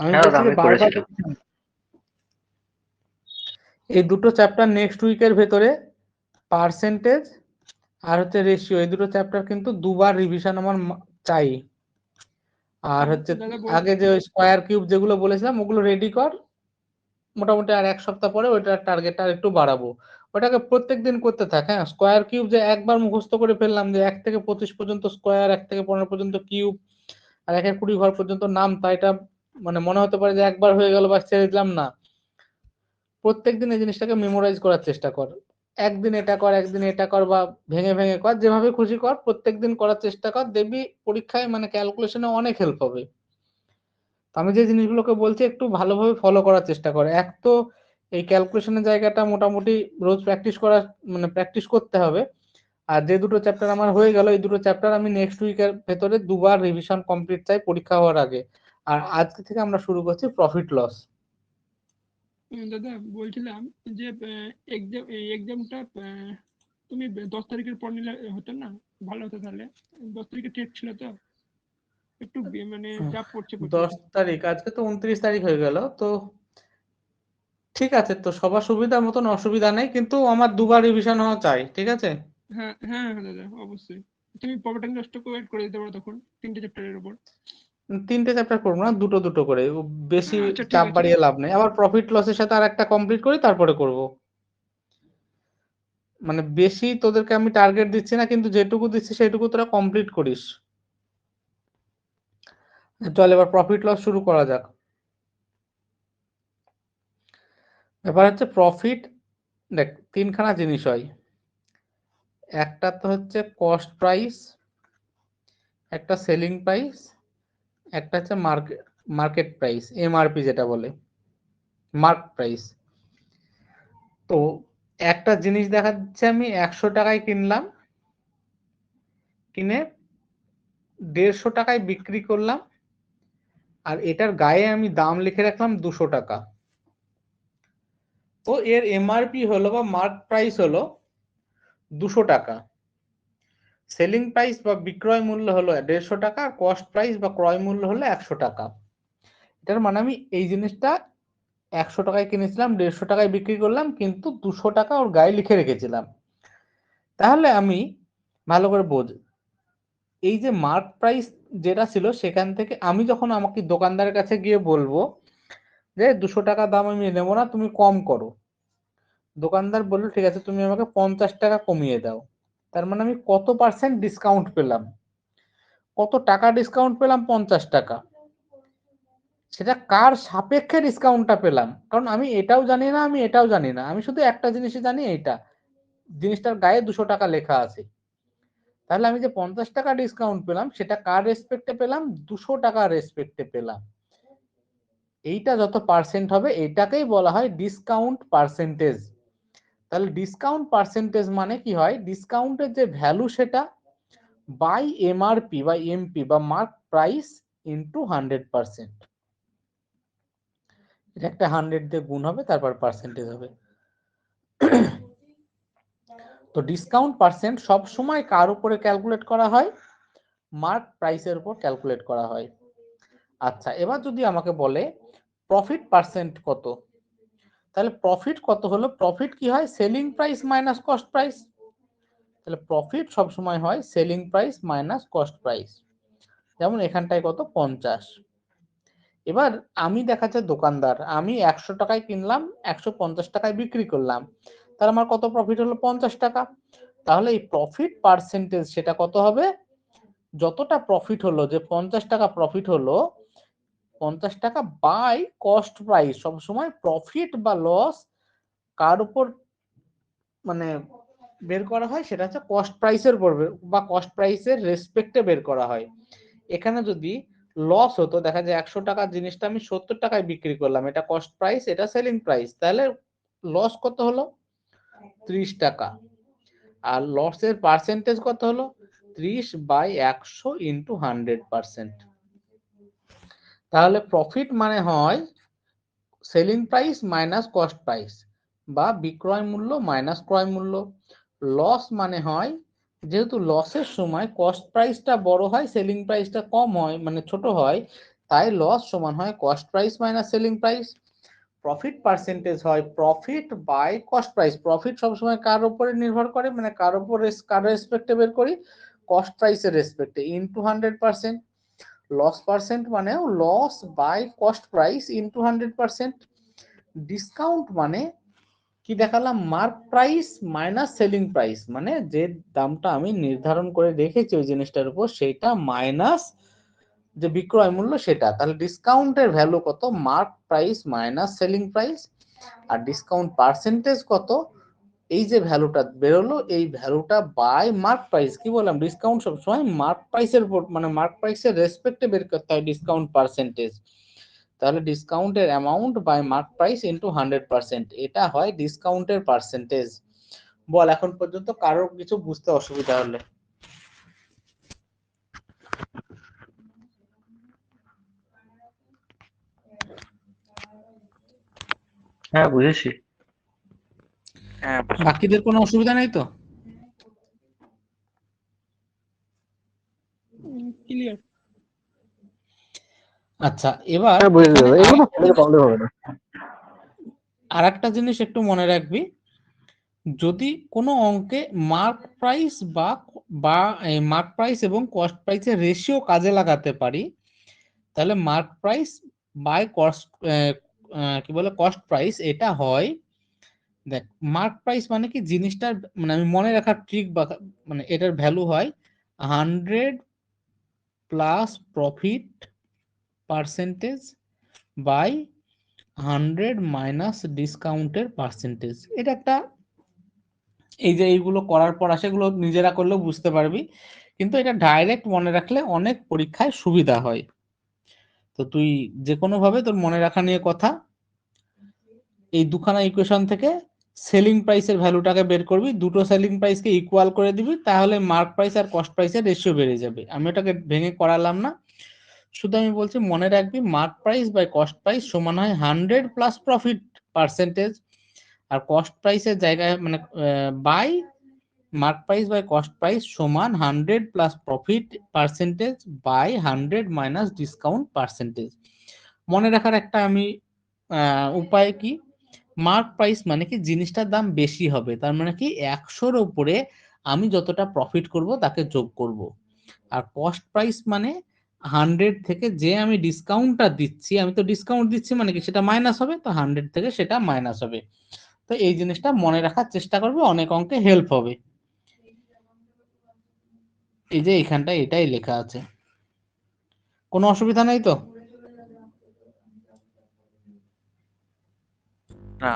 Speaker 1: আমি
Speaker 2: হ্যাঁ দাদা
Speaker 1: বলছি যে
Speaker 2: আমি
Speaker 1: বারবার
Speaker 2: করেছিলাম।
Speaker 1: এই দুটো চ্যাপ্টার নেক্সট উইকের ভেতরে, পার্সেন্টেজ আর হচ্ছে রেশিও, এই দুটো চ্যাপ্টার কিন্তু দুবার রিভিশন আমার চাই। আর হচ্ছে
Speaker 4: দাদা
Speaker 1: আগে যে ওই স্কয়ার কিউব যেগুলো বলেছিলাম ওগুলো রেডি কর। মোটামুটি আর এক সপ্তাহ পরে ওইটার টার্গেটটা আর একটু বাড়াবো। ওটাকে প্রত্যেকদিন করতে থাক। হ্যাঁ, স্কয়ার কিউব যে একবার মুখস্থ করে ফেললাম যে 1 থেকে 25 পর্যন্ত স্কয়ার, 1 থেকে 15 পর্যন্ত কিউব, আর 1 এর 20 ঘর পর্যন্ত নাম, তা এটা মানে মনে হতে পারে যে একবার হয়ে গেল বা ছেড়ে দিলাম না। প্রত্যেকদিন এই জিনিসটাকে মেমোরাইজ করার চেষ্টা কর। একদিন এটা কর, একদিন এটা কর, বা ভেঙে ভেঙে কর, যেভাবে খুশি কর, প্রত্যেকদিন করার চেষ্টা কর। দেখবি পরীক্ষায় মানে ক্যালকুলেশনে অনেক হেল্প হবে। আমি যে জিনিসগুলোকে বলছি একটু ভালোভাবে ফলো করার চেষ্টা কর। এক তো এই ক্যালকুলেশনের জায়গাটা মোটামুটি রোজ প্র্যাকটিস করা, মানে প্র্যাকটিস করতে হবে। আর যে দুটো চ্যাপ্টার আমার হয়ে গেল এই দুটো চ্যাপ্টার আমি নেক্সট উইকের ভেতরে দুবার রিভিশন কমপ্লিট চাই পরীক্ষা হওয়ার আগে। আর আজকে থেকে আমরা শুরু করছি প্রফিট লস।
Speaker 4: দাদা বলছিলাম যে এক্সাম এক্সামটা তুমি 10 তারিখের পর নিলে হতো না? ভালো হতো তাহলে। 10 তারিখে টেস্ট ছিল তো, একটু মানে চাপ পড়ছে প্রচুর।
Speaker 1: 10 তারিখ, আজকে তো 29 তারিখ হয়ে গেল তো। ঠিক আছে, তো সবার সুবিধার মতন অসুবিধা নেই, কিন্তু আমার দুবার রিভিশন হওয়া চাই, ঠিক আছে?
Speaker 4: হ্যাঁ হ্যাঁ হ্যাঁ দাদা অবশ্যই। তুমি পকেট নষ্ট করে দিতে পারো তখন 3টে চ্যাপ্টারের উপর।
Speaker 1: 3টে চ্যাপ্টার করবো না, দুটো দুটো করে। বেশি
Speaker 4: আচ্ছা ঠিক
Speaker 1: চাপ
Speaker 4: আছে।
Speaker 1: বাড়িয়ে লাভ নেই। আবার প্রফিট লসের সাথে আর একটা কমপ্লিট করি তারপরে করব। মানে বেশি তোদেরকে আমি টার্গেট দিচ্ছি না, কিন্তু যেটুকু দিচ্ছি সেটুকু তোরা কমপ্লিট করিস। চল এবার প্রফিট লস শুরু করা যাক। ব্যাপার হচ্ছে প্রফিট দেখ তিনখানা জিনিস হয়, একটা তো হচ্ছে কস্ট প্রাইস, একটা সেলিং প্রাইস, একটা হচ্ছে মার্কেট প্রাইস, এমআরপি যেটা বলে মার্ক প্রাইস। তো একটা জিনিস দেখা যাচ্ছে আমি 100 টাকায় কিনলাম, কিনে 150 টাকায় বিক্রি করলাম, আর এটার গায়ে আমি দাম লিখে রাখলাম 200 টাকা। তো এর এমআরপি হলো বা মার্ক প্রাইস হলো 200 টাকা, সেলিং প্রাইস বা বিক্রয় মূল্য হলো 150 টাকা, আর কস্ট প্রাইস বা ক্রয় মূল্য হলো 100 টাকা। এটার মানে আমি এই জিনিসটা 100 টাকায় কিনেছিলাম, 150 টাকায় বিক্রি করলাম, কিন্তু 200 টাকা ওর গায়ে লিখে রেখেছিলাম। তাহলে আমি ভালো করে বোঝ, এই যে মার্ক প্রাইস যেটা ছিল সেখান থেকে আমি যখন আমাকে দোকানদারের কাছে গিয়ে বলবো যে 200 টাকা দাম আমি নেবো না, তুমি কম করো, দোকানদার বললো ঠিক আছে তুমি আমাকে 50 টাকা কমিয়ে দাও, তার মানে আমি কত পার্সেন্ট ডিসকাউন্ট পেলাম, কত টাকা ডিসকাউন্ট পেলাম? 50 টাকা। সেটা কার সাপেক্ষে ডিসকাউন্টটা পেলাম? কারণ আমি এটাও জানি না, আমি এটাও জানি না, আমি শুধু একটা জিনিসই জানি, এইটা জিনিসটার গায়ে 200 টাকা লেখা আছে। তাহলে আমি যে 50 টাকা ডিসকাউন্ট পেলাম সেটা কার রেসপেক্টে পেলাম? 200 টাকার রেসপেক্টে পেলাম। এইটা যত পার্সেন্ট হবে এটাকেই বলা হয় ডিসকাউন্ট পার্সেন্টেজ। তাহলে ডিসকাউন্ট পার্সেন্টেজ মানে কি হয়? ডিসকাউন্টের যে ভ্যালু সেটা বাই এমআরপি বা এমপি বা মার্ক প্রাইস ইন্টু 100%। এটা একটা 100 দিয়ে গুণ হবে, তারপর পার্সেন্টেজ হবে। তো ডিসকাউন্ট পার্সেন্ট সব সময় কার উপরে ক্যালকুলেট করা হয়? মার্ক প্রাইসের উপর ক্যালকুলেট করা হয়। আচ্ছা, এবার যদি আমাকে বলে প্রফিট পার্সেন্ট কত, তাহলে প্রফিট কত হলো? প্রফিট কি হয়? Selling price minus cost price. তাহলে প্রফিট সব সময় হয় selling price minus cost price. যেমন এখানটায় কত? 50। এবার আমি দেখা যাচ্ছে দোকানদার, আমি 100 টাকায় কিনলাম, 150 টাকায় বিক্রি করলাম, তাহলে আমার কত প্রফিট হলো? 50 টাকা। তাহলে এই প্রফিট পার্সেন্টেজ সেটা কত হবে? যতটা প্রফিট হলো, যে 50 টাকা প্রফিট হলো, 50 টাকা বাই কস্ট প্রাইস। সবসময় প্রফিট বা লস কার উপর মানে বের করা হয়? সেটা হচ্ছে কস্ট প্রাইসের উপর বা কস্ট প্রাইসের রেসপেক্টে বের করা হয়। এখানে যদি লস হতো, দেখা যায় 100 টাকার জিনিসটা আমি 70 টাকায় বিক্রি করলাম, এটা কস্ট প্রাইস, এটা সেলিং প্রাইস, তাহলে লস কত হলো? 30 টাকা। আর লসের পার্সেন্টেজ কত হলো? 30/100 ইন্টু 100%। তাহলে প্রফিট মানে হয় selling price minus cost price বা বিক্রয় মূল্য মাইনাস ক্রয় মূল্য। লস মানে হয়, যেহেতু লসের সময় কস্ট প্রাইসটা বড় হয়, সেলিং প্রাইসটা কম হয়, মানে ছোট হয়, তাই লস সমান হয় cost price minus selling price. Profit percentage হয় profit by cost price. Profit সবসময় কার উপরে নির্ভর করে? মানে কার উপরে, কার রেসপেক্টে বের করি? কস্ট প্রাইসের রেসপেক্টে, ইনটু 100%। লস পার্সেন্ট মানেও loss by cost price into 100%। Discount মানে কি দেখালাম? Mark price minus selling price, মানে যে দামটা আমি নির্ধারণ করে রেখেছি ওই জিনিসটার উপর, সেটা মাইনাস যে বিক্রয় মূল্য সেটা। তাহলে ডিসকাউন্টের ভ্যালু কত? Mark price minus selling price. আর ডিসকাউন্ট পার্সেন্টেজ কত? এই যে ভ্যালুটা বেরোলো, এই ভ্যালুটা বাই মার্ক প্রাইস। কি বললাম? ডিসকাউন্ট সবসময় মার্ক প্রাইসের উপর, মানে মার্ক প্রাইসের রেসপেক্টে বের করতে হয় ডিসকাউন্ট পার্সেন্টেজ। তাহলে ডিসকাউন্টের amount by mark price into 100%, এটা হয় ডিসকাউন্টের পার্সেন্টেজ। বল এখন পর্যন্ত কারোর কিছু বুঝতে অসুবিধা হলে?
Speaker 6: হ্যাঁ, বুঝেছি।
Speaker 2: হ্যাঁ, বুঝলাম।
Speaker 1: বাকিদের কোনো অসুবিধা নেই তো?
Speaker 4: ক্লিয়ার।
Speaker 1: আচ্ছা, এবার
Speaker 3: হ্যাঁ বুঝেছি
Speaker 1: এখানে
Speaker 3: দাদা, এগুলো ফেলে প্রবলেম হবে না।
Speaker 1: আরেকটা জিনিস একটু মনে রাখবি, যদি কোনো অঙ্কে মার্ক প্রাইস বা মার্ক প্রাইস এবং কস্ট প্রাইসের রেশিও কাজে লাগাতে পারি, তাহলে মার্ক প্রাইস বাই কস্ট, কি বলে, কস্ট প্রাইস, এটা হয়, দেখ মার্ক প্রাইস মানে কি জিনিসটার, মানে আমি মনে রাখার ট্রিক বা মানে এটার ভ্যালু হয় 100 plus profit percentage by 100 minus ডিসকাউন্টের পার্সেন্টেজ। এটা একটা এই যে এইগুলো করার পর আসে, এগুলো নিজেরা করলেও বুঝতে পারবি, কিন্তু এটা ডাইরেক্ট মনে রাখলে অনেক পরীক্ষায় সুবিধা হয়। তো তুই যে কোনো ভাবে তোর মনে রাখা নিয়ে কথা, এই দুখানা ইকুয়েশন থেকে সেলিং প্রাইসের ভ্যালুটাকে বের করবি, দুটো সেলিং প্রাইসকে ইকুয়াল করে দিবি, তাহলে মার্ক প্রাইস আর কস্ট প্রাইসের রেশিও বেড়ে যাবে। আমি ওটাকে ভেঙে করালাম না, শুধু আমি বলছি মনে রাখবি mark price by cost price সমান হয় 100 প্লাস প্রফিট পার্সেন্টেজ, আর কস্ট প্রাইসের জায়গায় মানে by mark price by cost price সমান 100 plus profit percentage by 100 minus discount percentage. মনে রাখার একটা আমি উপায় কি, মার্ক প্রাইস মানে কি জিনিসটার দাম বেশি হবে, তার মানে কি 100-র উপরে আমি যতটা প্রফিট করব তাকে যোগ করব। আর কস্ট প্রাইস মানে 100 থেকে যে আমি ডিসকাউন্টটা দিচ্ছি, আমি তো ডিসকাউন্ট দিচ্ছি মানে কি সেটা মাইনাস হবে, তো 100 থেকে সেটা মাইনাস হবে। তো এই জিনিসটা মনে রাখার চেষ্টা করবে, অনেক অঙ্কে হেল্প হবে। এই যে এখানটা এটাই লেখা আছে, কোনো অসুবিধা নেই তো?
Speaker 2: না।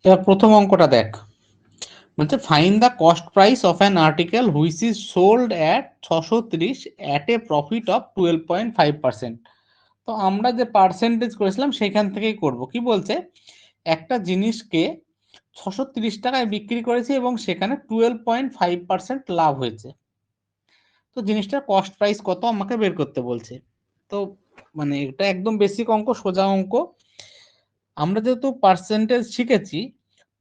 Speaker 1: এবার প্রথম অঙ্কটা দেখ, বলছে find the cost price of an article which is sold at 630 at a profit of 12.5%। তো আমরা যে পার্সেন্টেজ করেছিলাম সেখান থেকেই করব। কি বলছে, একটা জিনিসকে 630 টাকায় বিক্রি করেছি এবং সেখানে 12.5% লাভ হয়েছে, তো জিনিসটার কস্ট প্রাইস কত আমাকে বের করতে বলছে। তো মানে এটা একদম বেসিক অঙ্ক, সোজা অঙ্ক। আমরা যেহেতু পার্সেন্টেজ শিখেছি,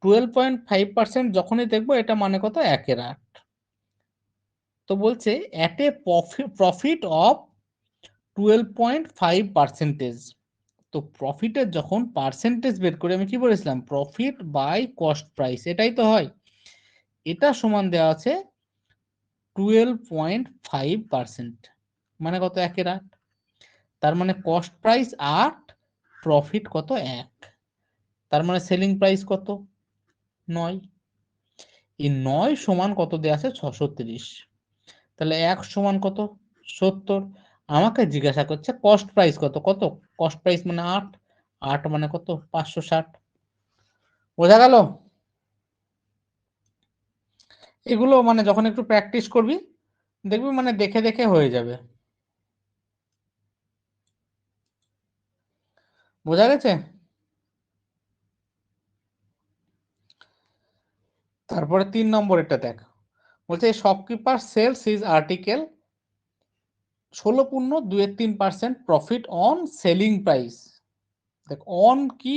Speaker 1: 12.5% যখনই দেখবো এটা মানে কত, 1/8। তো বলছে অ্যাট এ প্রফিট অফ 12.5%। তো প্রফিটের যখন পার্সেন্টেজ বের করে আমি কি বলেছিলাম, প্রফিট বাই কস্ট প্রাইস, এটাই তো হয়। এটা সমান দেওয়া আছে 12.5%, মানে কত, 1/8। তার মানে কস্ট প্রাইস 8, প্রফিট কত, 1। তার মানে সেলিং প্রাইস কত, 9। এই 9 সমান কত দেওয়া আছে, 630। তাহলে 1 সমান কত, 70। আমাকে জিজ্ঞাসা করছে কস্ট প্রাইস কত, কত কস্ট প্রাইস মানে 8, 8 মানে কত, 560। বোঝা গেল? এগুলো মানে যখন একটু প্র্যাকটিস করবি দেখবি মানে দেখে দেখে হয়ে যাবে। বোঝা গেছে? তারপরে 3 নম্বর এটা দেখ, বলছে shopkeeper sells his article 16.23% profit on selling price. দেখ অন কি,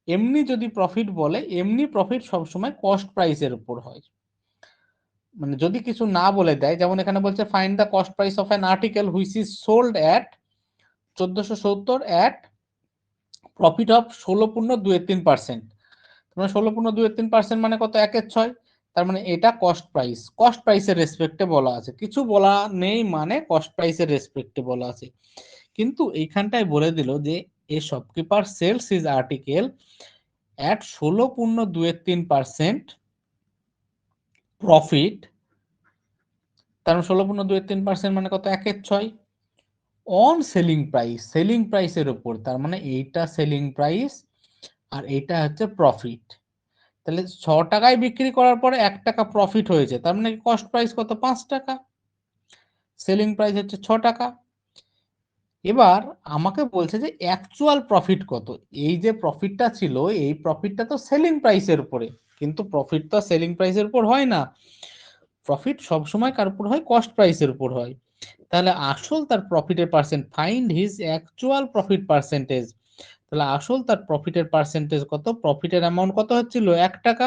Speaker 1: এমনি যদি প্রফিট বলে, এমনি প্রফিট সবসময় কস্ট প্রাইসের উপর হয়। মানে যদি কিছু না বলে দেয়, যেমন এখানে বলছে find the cost price of an article which is sold at 1470 at profit of 16.23%। মানে 16.23% মানে কত, 1/6। তার মানে এটা কস্ট প্রাইস, কস্ট প্রাইসের রেসপেক্টে বলা আছে, কিছু বলা নেই মানে কস্ট প্রাইসের রেসপেক্টে বলা আছে। কিন্তু এইখানটায় বলে দিল যে a shopkeeper sells his article at 16.23% profit. তার মানে 16.23% মানে কত, 1/6 অন সেলিং প্রাইস, সেলিং প্রাইসের উপর। তার মানে এইটা সেলিং প্রাইস আর এইটা হচ্ছে প্রফিট। তাহলে 6 টাকায় বিক্রি করার পরে 1 টাকা প্রফিট হয়েছে, তার মানে কস্ট প্রাইস কত, 5 টাকা, সেলিং প্রাইস হচ্ছে 6 টাকা। এবার আমাকে বলছে যে অ্যাকচুয়াল প্রফিট কত। এই যে প্রফিটটা ছিল, এই প্রফিটটা তো সেলিং প্রাইসের উপরে, কিন্তু প্রফিট তো সেলিং প্রাইসের উপর হয় না, প্রফিট সবসময় কার উপর হয়, কস্ট প্রাইসের উপর হয়। তাহলে আসল তার প্রফিটের percent, find his actual profit percentage. তাহলে আসল তার প্রফিটের পার্সেন্টেজ কত, প্রফিটের অ্যামাউন্ট কত হচ্ছিল, 1 টাকা,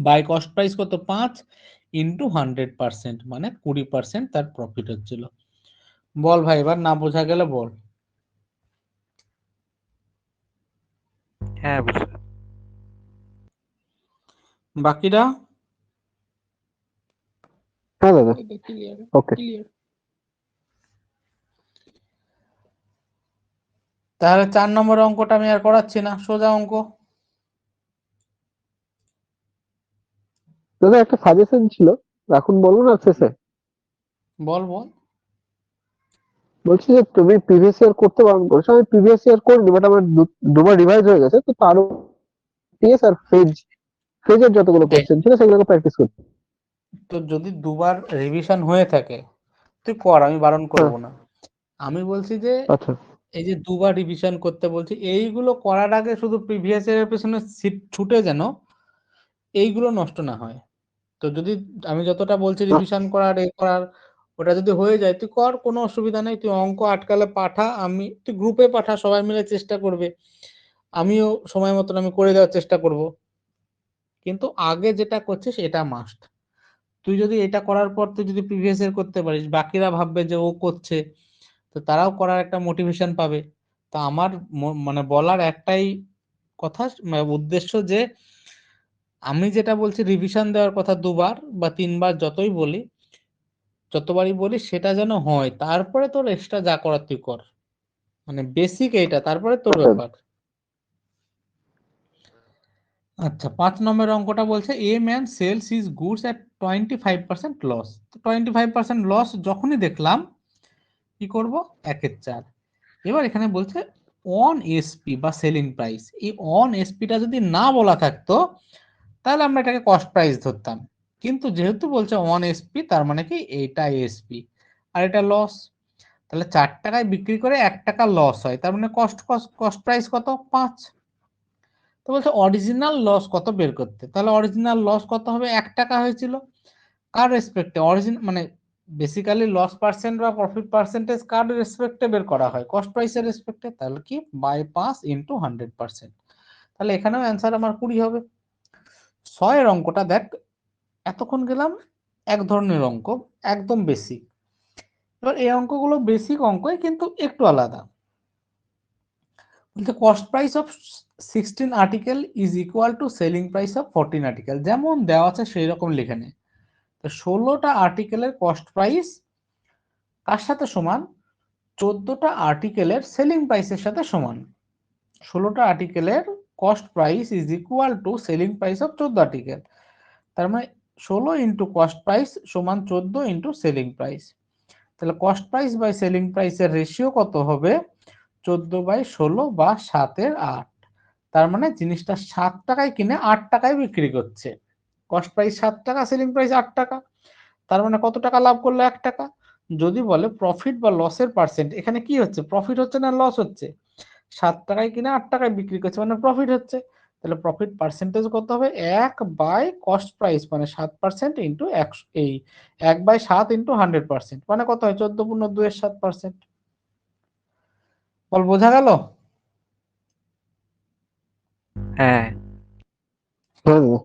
Speaker 1: বাই কস্ট প্রাইস কত, 5 ইন্টু 100%, মানে 20% তার প্রফিট হচ্ছিল। বল ভাই, এবার না বোঝা গেলে বল।
Speaker 2: হ্যাঁ বুঝলাম।
Speaker 1: বাকিরা
Speaker 3: হ্যাঁ দাদা,
Speaker 4: ক্লিয়ার
Speaker 3: ওকে।
Speaker 4: ক্লিয়ার।
Speaker 1: তাহলে 4 নম্বর অঙ্কটা আমি আর করাচ্ছি না, সোজা অঙ্ক।
Speaker 3: দাদা একটা সাজেশন ছিল, এখন বলবো না শেষে?
Speaker 1: বল বল।
Speaker 3: বলছি যে তুমি প্রিভিয়াস ইয়ার করতে বারণ করেছো, আমি প্রিভিয়াস ইয়ার করিনি, বাট আমার দুবার রিভাইজ হয়ে গেছে, তো তারও টিএস আর ফেজের যতগুলো
Speaker 1: দেখ,
Speaker 3: কোশ্চেন ছিল সেগুলোকে প্র্যাকটিস করছি।
Speaker 1: তো যদি দুবার রিভিশন হয়ে থাকে তুই কর, আমি বারণ করব
Speaker 3: হ্যাঁ,
Speaker 1: না। আমি বলছি যে
Speaker 3: আচ্ছা
Speaker 1: এই যে দুবার রিভিশন করতে বলছি, এইগুলো করার আগে শুধু প্রিভিয়াস ইয়ারের পেছনে সিট ছুটে যেন এইগুলো নষ্ট না হয়। তো যদি আমি যতটা বলছি রিভিশন করার এ করার, ওটা যদি হয়ে যায় তুই কর, কোনো অসুবিধা নেই। তুই অঙ্ক আটকালে পাঠা, তুই গ্রুপে পাঠা, সবাই মিলে চেষ্টা করবে, আমিও সময় মতন আমি করে দেওয়ার চেষ্টা করব। কিন্তু আগে যেটা করছিস এটা মাস্ট। তুই যদি এটা করার পর তুই যদি প্রিভিয়াস ইয়ার করতে পারিস, বাকিরা ভাববে যে ও করছে, তো তারাও করার একটা মোটিভেশন পাবে। তা আমার মানে বলার একটাই কথা, মানে উদ্দেশ্য যে আমি যেটা বলছি রিভিশন দেওয়ার কথা 2বার বা 3বার, যতবারই বলি সেটা যেন হয়, তারপরে তোর এক্সট্রা যা করার তুই কর, মানে বেসিক এইটা, তারপরে তোর
Speaker 3: আচ্ছা
Speaker 1: ব্যাপার। আচ্ছা, 5 নম্বর অঙ্কটা বলছে a man sells his goods at 25% loss. 25% loss যখনই দেখলাম কি করব, 1/4। এবার এখানে বলছে অন এসপি বা সেলিং প্রাইস, এই অন এসপিটা যদি না বলা থাকতো তাহলে আমরা এটাকে কস্ট প্রাইস ধরতাম, কিন্তু যেহেতু বলছে অন এসপি তার মানে কি এইটা এসপি আর এটা লস, তাহলে 4 টাকায় বিক্রি করে 1 টাকা লস হয়, তার মানে কস্ট প্রাইস কত, 5। তো বলছে অরিজিনাল লস কত বের করতে, তাহলে অরিজিনাল লস কত হবে, 1 টাকা হয়েছিল। কার রেসপেক্টে অরিজিনাল, মানে বেসিক্যালি লস পার্সেন্ট বা প্রফিট পার্সেন্টেজ কার রেসপেক্টে বের করা হয়, কস্ট প্রাইসের রেসপেক্টে, তাহলে কি বাই 5 ইন্টু 100%। তাহলে এখানেও অ্যান্সার আমার 20 হবে। 6 অঙ্কটা দেখ, এতক্ষণ গেলাম এক ধরনের অঙ্ক, একদম বেসিক। এবার এই অঙ্কগুলো বেসিক অঙ্কই কিন্তু একটু আলাদা। বলতে cost price of 16 article is equal to selling price of 14 article, যেমন দেওয়া আছে সেই রকম লিখে নে। তো 16টা আর্টিকেলের কস্ট প্রাইস কার সাথে সমান, 14টা আর্টিকেলের সেলিং প্রাইসের সাথে সমান। 16টা আর্টিকেলের cost price is equal to selling price of 14 article, তার মানে 16 ইন্টু কস্ট প্রাইস সমান 14 ইন্টু সেলিং প্রাইস। তাহলে কস্ট প্রাইস বাই সেলিং প্রাইসের রেশিও কত হবে, 14/16 বা 7/8। তার মানে জিনিসটা 7 টাকায় কিনে 8 টাকায় বিক্রি করছে, কস্ট প্রাইস 7 টাকা, সেলিং প্রাইস 8 টাকা, তার মানে কত টাকা লাভ করলো, 1 টাকা। যদি বলে প্রফিট বা লসের পার্সেন্ট, এখানে কি হচ্ছে, প্রফিট হচ্ছে না লস হচ্ছে, 7 টাকায় কিনে 8 টাকায় বিক্রি করছে মানে প্রফিট হচ্ছে, তাহলে প্রফিট পার্সেন্টেজ কত হবে, 1/কস্ট প্রাইস মানে 7% ইন্টু 100, এই 1/7 ইন্টু 100%, মানে কত হয়, 14/2 এর 7%। বল বোঝা গেল?
Speaker 2: হ্যাঁ।
Speaker 3: হ্যাঁ দাদা।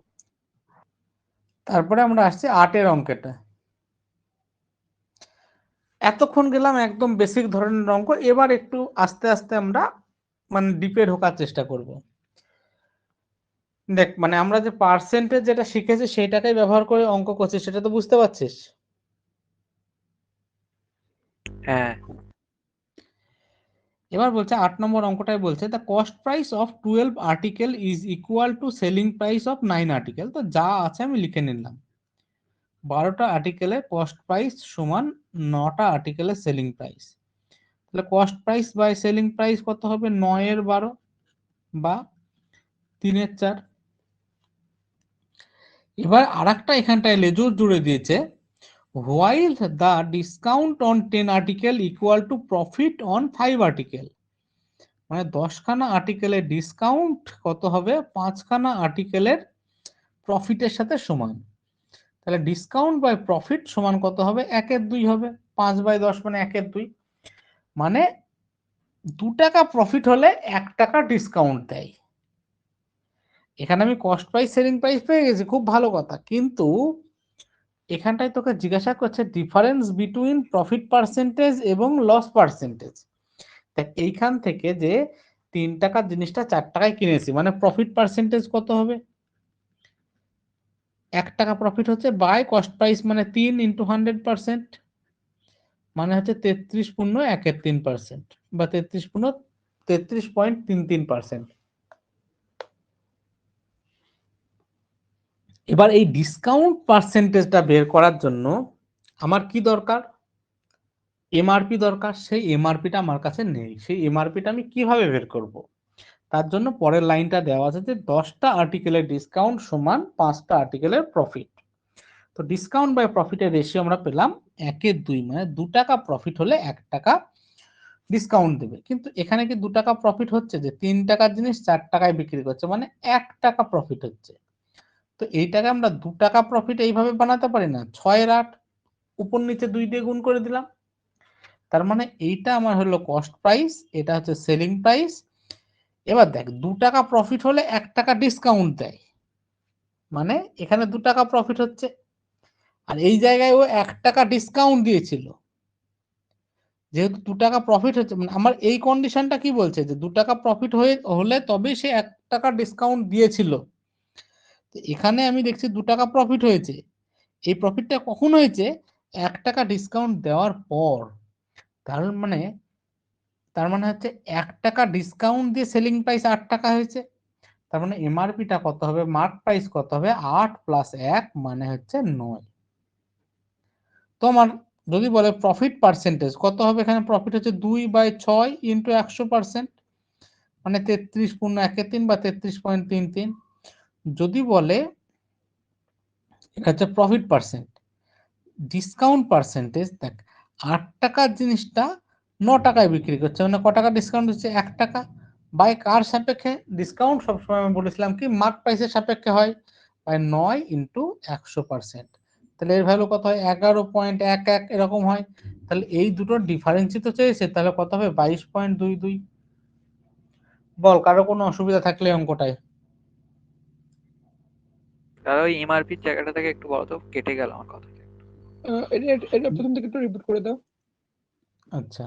Speaker 1: তারপরে আমরা আসছি 8 অঙ্কটা। এতক্ষণ গেলাম একদম বেসিক ধরনের অঙ্ক, এবার একটু আস্তে আস্তে আমরা মানে ডিপে ঢোকার চেষ্টা করব। দেখ, মানে আমরা যে পার্সেন্টেজ যেটা শিখেছি সেটাকেই ব্যবহার করে অঙ্ক করছি, সেটা তো বুঝতে পারছিস।
Speaker 2: হ্যাঁ।
Speaker 1: এবার বলছে 8 নম্বর অঙ্কটাই বলছে the cost price of 12 article is equal to selling price of 9 article. তো যা আছে আমি লিখে নিলাম, 12টা আর্টিকেলের কস্ট প্রাইস সমান 9টা আর্টিকেলের সেলিং প্রাইস। তাহলে cost price by selling price কত হবে, 9/12 বা 3/4। এবার আরেকটা এখানটায় লেজুর জুড়ে দিয়েছে, while the discount on 10 article equal to profit on 5 article, মানে 10খানা আর্টিকেলের ডিসকাউন্ট কত হবে, 5খানা আর্টিকেলের প্রফিটের সাথে সমান। তাহলে ডিসকাউন্ট বাই প্রফিট সমান কত হবে, 1/2 হবে, 5/10 মানে 1/2, মানে 2 টাকা প্রফিট হলে 1 টাকা ডিসকাউন্ট দেয়। এখানে আমি কস্ট প্রাইস সেলিং প্রাইস পেয়ে গেছি, খুব ভালো কথা, কিন্তু এখানটায় তোকে জিজ্ঞাসা করছে ডিফারেন্স বিটুইন প্রফিট পার্সেন্টেজ এবং লস পার্সেন্টেজ। দেখ এইখান থেকে যে 3 টাকার জিনিসটা 4 টাকায় কিনেছি, মানে প্রফিট পার্সেন্টেজ কত হবে, 1 টাকা প্রফিট হচ্ছে বাই কস্ট প্রাইস মানে 3 ইন্টু 100%, মানে হচ্ছে 33.13% বা 33.33%। এবার এই ডিসকাউন্ট পার্সেন্টেজটা বের করার জন্য আমার কি দরকার? এমআরপি দরকার। সেই এমআরপিটা আমার কাছে নেই। সেই এমআরপিটা আমি কিভাবে বের করব? তার জন্য পরের লাইনটা দেওয়া আছে যে 10টা আর্টিকেলের ডিসকাউন্ট সমান 5টা আর্টিকেলের প্রফিট। তো ডিসকাউন্ট বাই প্রফিটের রেশিও আমরা পেলাম 1:2, মানে 2 টাকা প্রফিট হলে 1 টাকা ডিসকাউন্ট দেবে। কিন্তু এখানে কি 2 টাকা প্রফিট হচ্ছে? যে 3 টাকার জিনিস 4 টাকায় বিক্রি করছে, মানে 1 টাকা প্রফিট হচ্ছে। তো এইটাকে আমরা 2 টাকা প্রফিট এইভাবে বানাতে পারি না? 6 এর 8 উপর নিচে 2 দিয়ে গুণ করে দিলাম। তার মানে এইটা আমার হলো কস্ট প্রাইস, এটা হচ্ছে সেলিং প্রাইস। এবার দেখ 2 টাকা প্রফিট হলে 1 টাকা ডিসকাউন্ট দেয়, মানে এখানে 2 টাকা প্রফিট হচ্ছে, আর এই জায়গায় ও 1 টাকা ডিসকাউন্ট দিয়েছিল। যেহেতু 2 টাকা প্রফিট হচ্ছে, মানে আমার এই কন্ডিশনটা কি বলছে? যে 2 টাকা প্রফিট হলে তবে সে 1 টাকা ডিসকাউন্ট দিয়েছিল। তো এখানে আমি দেখছি 2 টাকা প্রফিট হয়েছে। এই প্রফিটটা কখন হয়েছে? 1 টাকা ডিসকাউন্ট দেওয়ার পর। তার মানে হচ্ছে 1 টাকা ডিসকাউন্ট দিয়ে সেলিং প্রাইস 8 টাকা হয়েছে। তার মানে এমআরপিটা কত হবে? মার্ক প্রাইস কত হবে? 8 + 1 মানে হচ্ছে 9। তো আমার যদি বলে প্রফিট পার্সেন্টেজ কত হবে, এখানে প্রফিট হচ্ছে 2/6 ইন্টু 100%, মানে 33.13 বা 33.33। যদি বলে এটা হচ্ছে প্রফিট পার্সেন্ট, ডিসকাউন্ট পার্সেন্টেজ, দেখ 8 টাকার জিনিসটা 9 টাকায় বিক্রি করছে, মানে ক টাকা ডিসকাউন্ট হচ্ছে? 1 টাকা। বাই কার সাপেক্ষে? ডিসকাউন্ট সবসময় আমি বলেছিলাম কি মার্ক প্রাইসের সাপেক্ষে হয়, বাই 9 ইন্টু 100%। তাহলে এর ভ্যালু কত হয়? 11.11 এরকম হয়। তাহলে এই দুটোর ডিফারেন্সই তো চেয়েছে, তাহলে কত হবে? 22.22। বল কারো কোনো অসুবিধা থাকলে অঙ্কটায়।
Speaker 2: দাদা ওই এমআরপির জায়গাটা থেকে একটু বলো তো, কেটে গেল আমার কথা।
Speaker 4: এটা প্রথম থেকে একটু রিপিট করে দাও।
Speaker 1: আচ্ছা,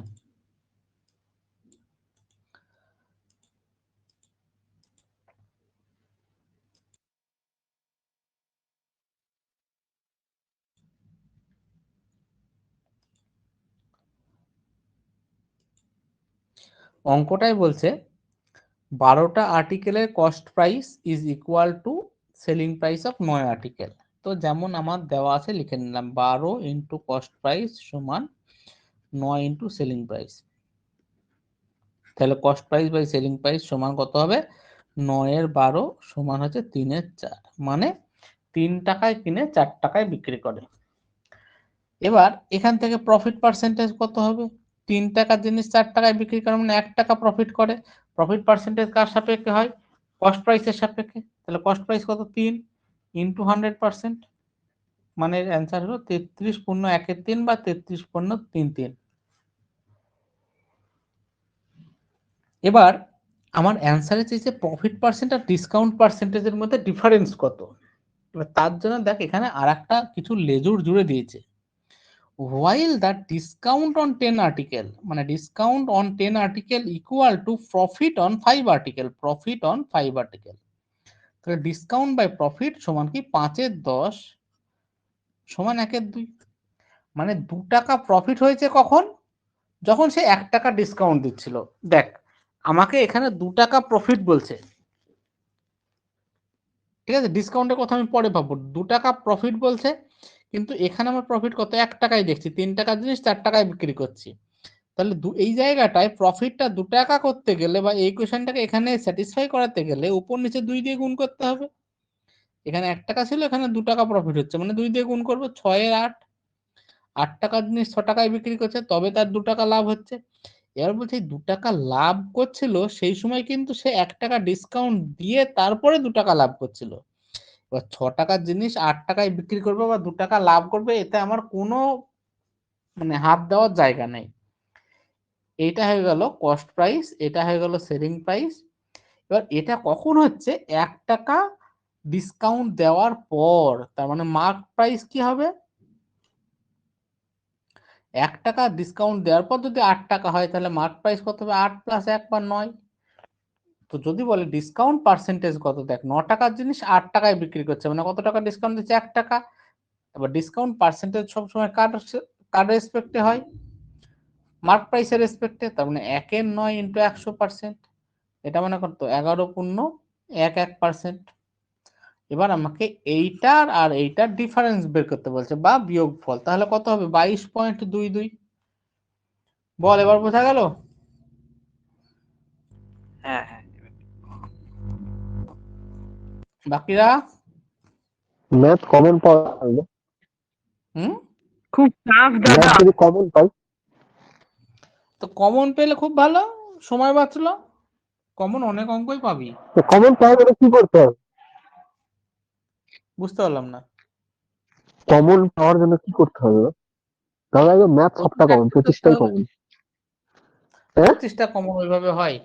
Speaker 1: অঙ্কটাই বলছে 12টা আর্টিকেলের cost price is equal to selling price of 9 article. তো যেমন আমার দেওয়া আছে লিখে নিলাম, 12 ইন্টু কস্ট প্রাইস সমান 9 ইন্টু সেলিং প্রাইস। তাহলে cost price by selling price সমান কত হবে? 9/12 সমান হচ্ছে 3/4, মানে 3 টাকায় কিনে 4 টাকায় বিক্রি করে। এবার এখান থেকে প্রফিট পার্সেন্টেজ কত হবে? 3 টাকার জিনিস 4 টাকায় বিক্রি করে, মানে 1 টাকা প্রফিট করে। প্রফিট পার্সেন্টেজ কার সাপেক্ষে হয়? কস্ট প্রাইসের সাপেক্ষে। তাহলে কস্ট প্রাইস কত? 3 ইন্টু 100%, মানে অ্যান্সার হলো 33.13 বা 33.33। এবার আমার অ্যান্সারে চেয়েছে প্রফিট পার্সেন্ট আর ডিসকাউন্ট পার্সেন্টেজের মধ্যে ডিফারেন্স কত। এবার তার জন্য দেখ এখানে আর একটা কিছু লেজুর জুড়ে দিয়েছে। while the discount on 10 article, মানে discount on 10 article equal to profit on 5 article, profit on 5 article। তাহলে ডিসকাউন্ট বাই প্রফিট সমান কি 5/10 সমান 1/2, মানে 2 টাকা প্রফিট হয়েছে কখন? যখন সে 1 টাকা ডিসকাউন্ট দিচ্ছিল। দেখ আমাকে এখানে 2 টাকা প্রফিট বলছে, ঠিক আছে, ডিসকাউন্টের কথা আমি পরে ভাববো। 2 টাকা প্রফিট বলছে, কিন্তু এখানে আমার প্রফিট কত? 1 টাকায় দেখছি, 3 টাকার জিনিস 4 টাকায় বিক্রি করছি। তাহলে এই জায়গাটায় প্রফিটটা 2 টাকা করতে গেলে বা এই কোয়েশ্চেনটাকে এখানে স্যাটিসফাই করাতে গেলে উপর নিচে 2 দিয়ে গুণ করতে হবে। এখানে 1 টাকা ছিল, এখানে 2 টাকা প্রফিট হচ্ছে, মানে 2 দিয়ে গুণ করবো। 6/8, 8 টাকার জিনিস 6 টাকায় বিক্রি করছে, তবে তার 2 টাকা লাভ হচ্ছে। এবার বলছে 2 টাকা লাভ করছিল, সেই সময় কিন্তু সে 1 টাকা ডিসকাউন্ট দিয়ে তারপরে 2 টাকা লাভ করছিল। এবার 6 টাকার জিনিস 8 টাকায় বিক্রি করবে বা 2 টাকা লাভ করবে, এতে আমার কোনো মানে হাত দেওয়ার জায়গা নেই। এইটা হয়ে গেল কস্ট প্রাইস, এটা হয়ে গেল সেলিং প্রাইস। এবার এটা কখন হচ্ছে? 1 টাকা ডিসকাউন্ট দেওয়ার পর। তার মানে মার্ক প্রাইস কি হবে? 1 টাকা ডিসকাউন্ট দেওয়ার পর যদি 8 টাকা হয়, তাহলে মার্ক প্রাইস কত হবে? 8 + 1 বা 9। তো যদি বলে ডিসকাউন্ট পার্সেন্টেজ কত, দেখ 9 টাকার জিনিস 8 টাকায় বিক্রি করছে, মানে কত টাকা ডিসকাউন্ট দিচ্ছে? 1 টাকা। এবার ডিসকাউন্ট পার্সেন্টেজ সবসময় কার রেসপেক্টে হয়? মার্ক প্রাইসের রেসপেক্টে। তার মানে 1 এর 9 ইন্টু 100%, এটা মানে কত? 11.11%। এবার আমাকে এইটার আর এইটার ডিফারেন্স বের করতে বলছে বা বিয়োগফল, তাহলে কত হবে? 22.22। বল, এবার বোঝা গেল?
Speaker 2: হ্যাঁ হ্যাঁ
Speaker 1: বাকিরা?
Speaker 3: ম্যাথ কমন পাওয়া যাবে।
Speaker 1: হুম,
Speaker 5: খুব টাফ
Speaker 3: ম্যাথ
Speaker 5: দাদা।
Speaker 3: যদি কমন পাই,
Speaker 1: তো কমন পেলে খুব ভালো, সময় বাঁচলো। কমন অনেক অঙ্কই পাবি।
Speaker 3: তো কমন পাওয়া গেলে কি করতে হবে?
Speaker 1: বুঝতে পারলাম না।
Speaker 3: কমন পাওয়ার জন্য কি করতে হবে? তাহলে আগে ম্যাথ সবটা কমন, 25টাই কমন। হ্যাঁ,
Speaker 1: 25টা কমন ওইভাবে হয়?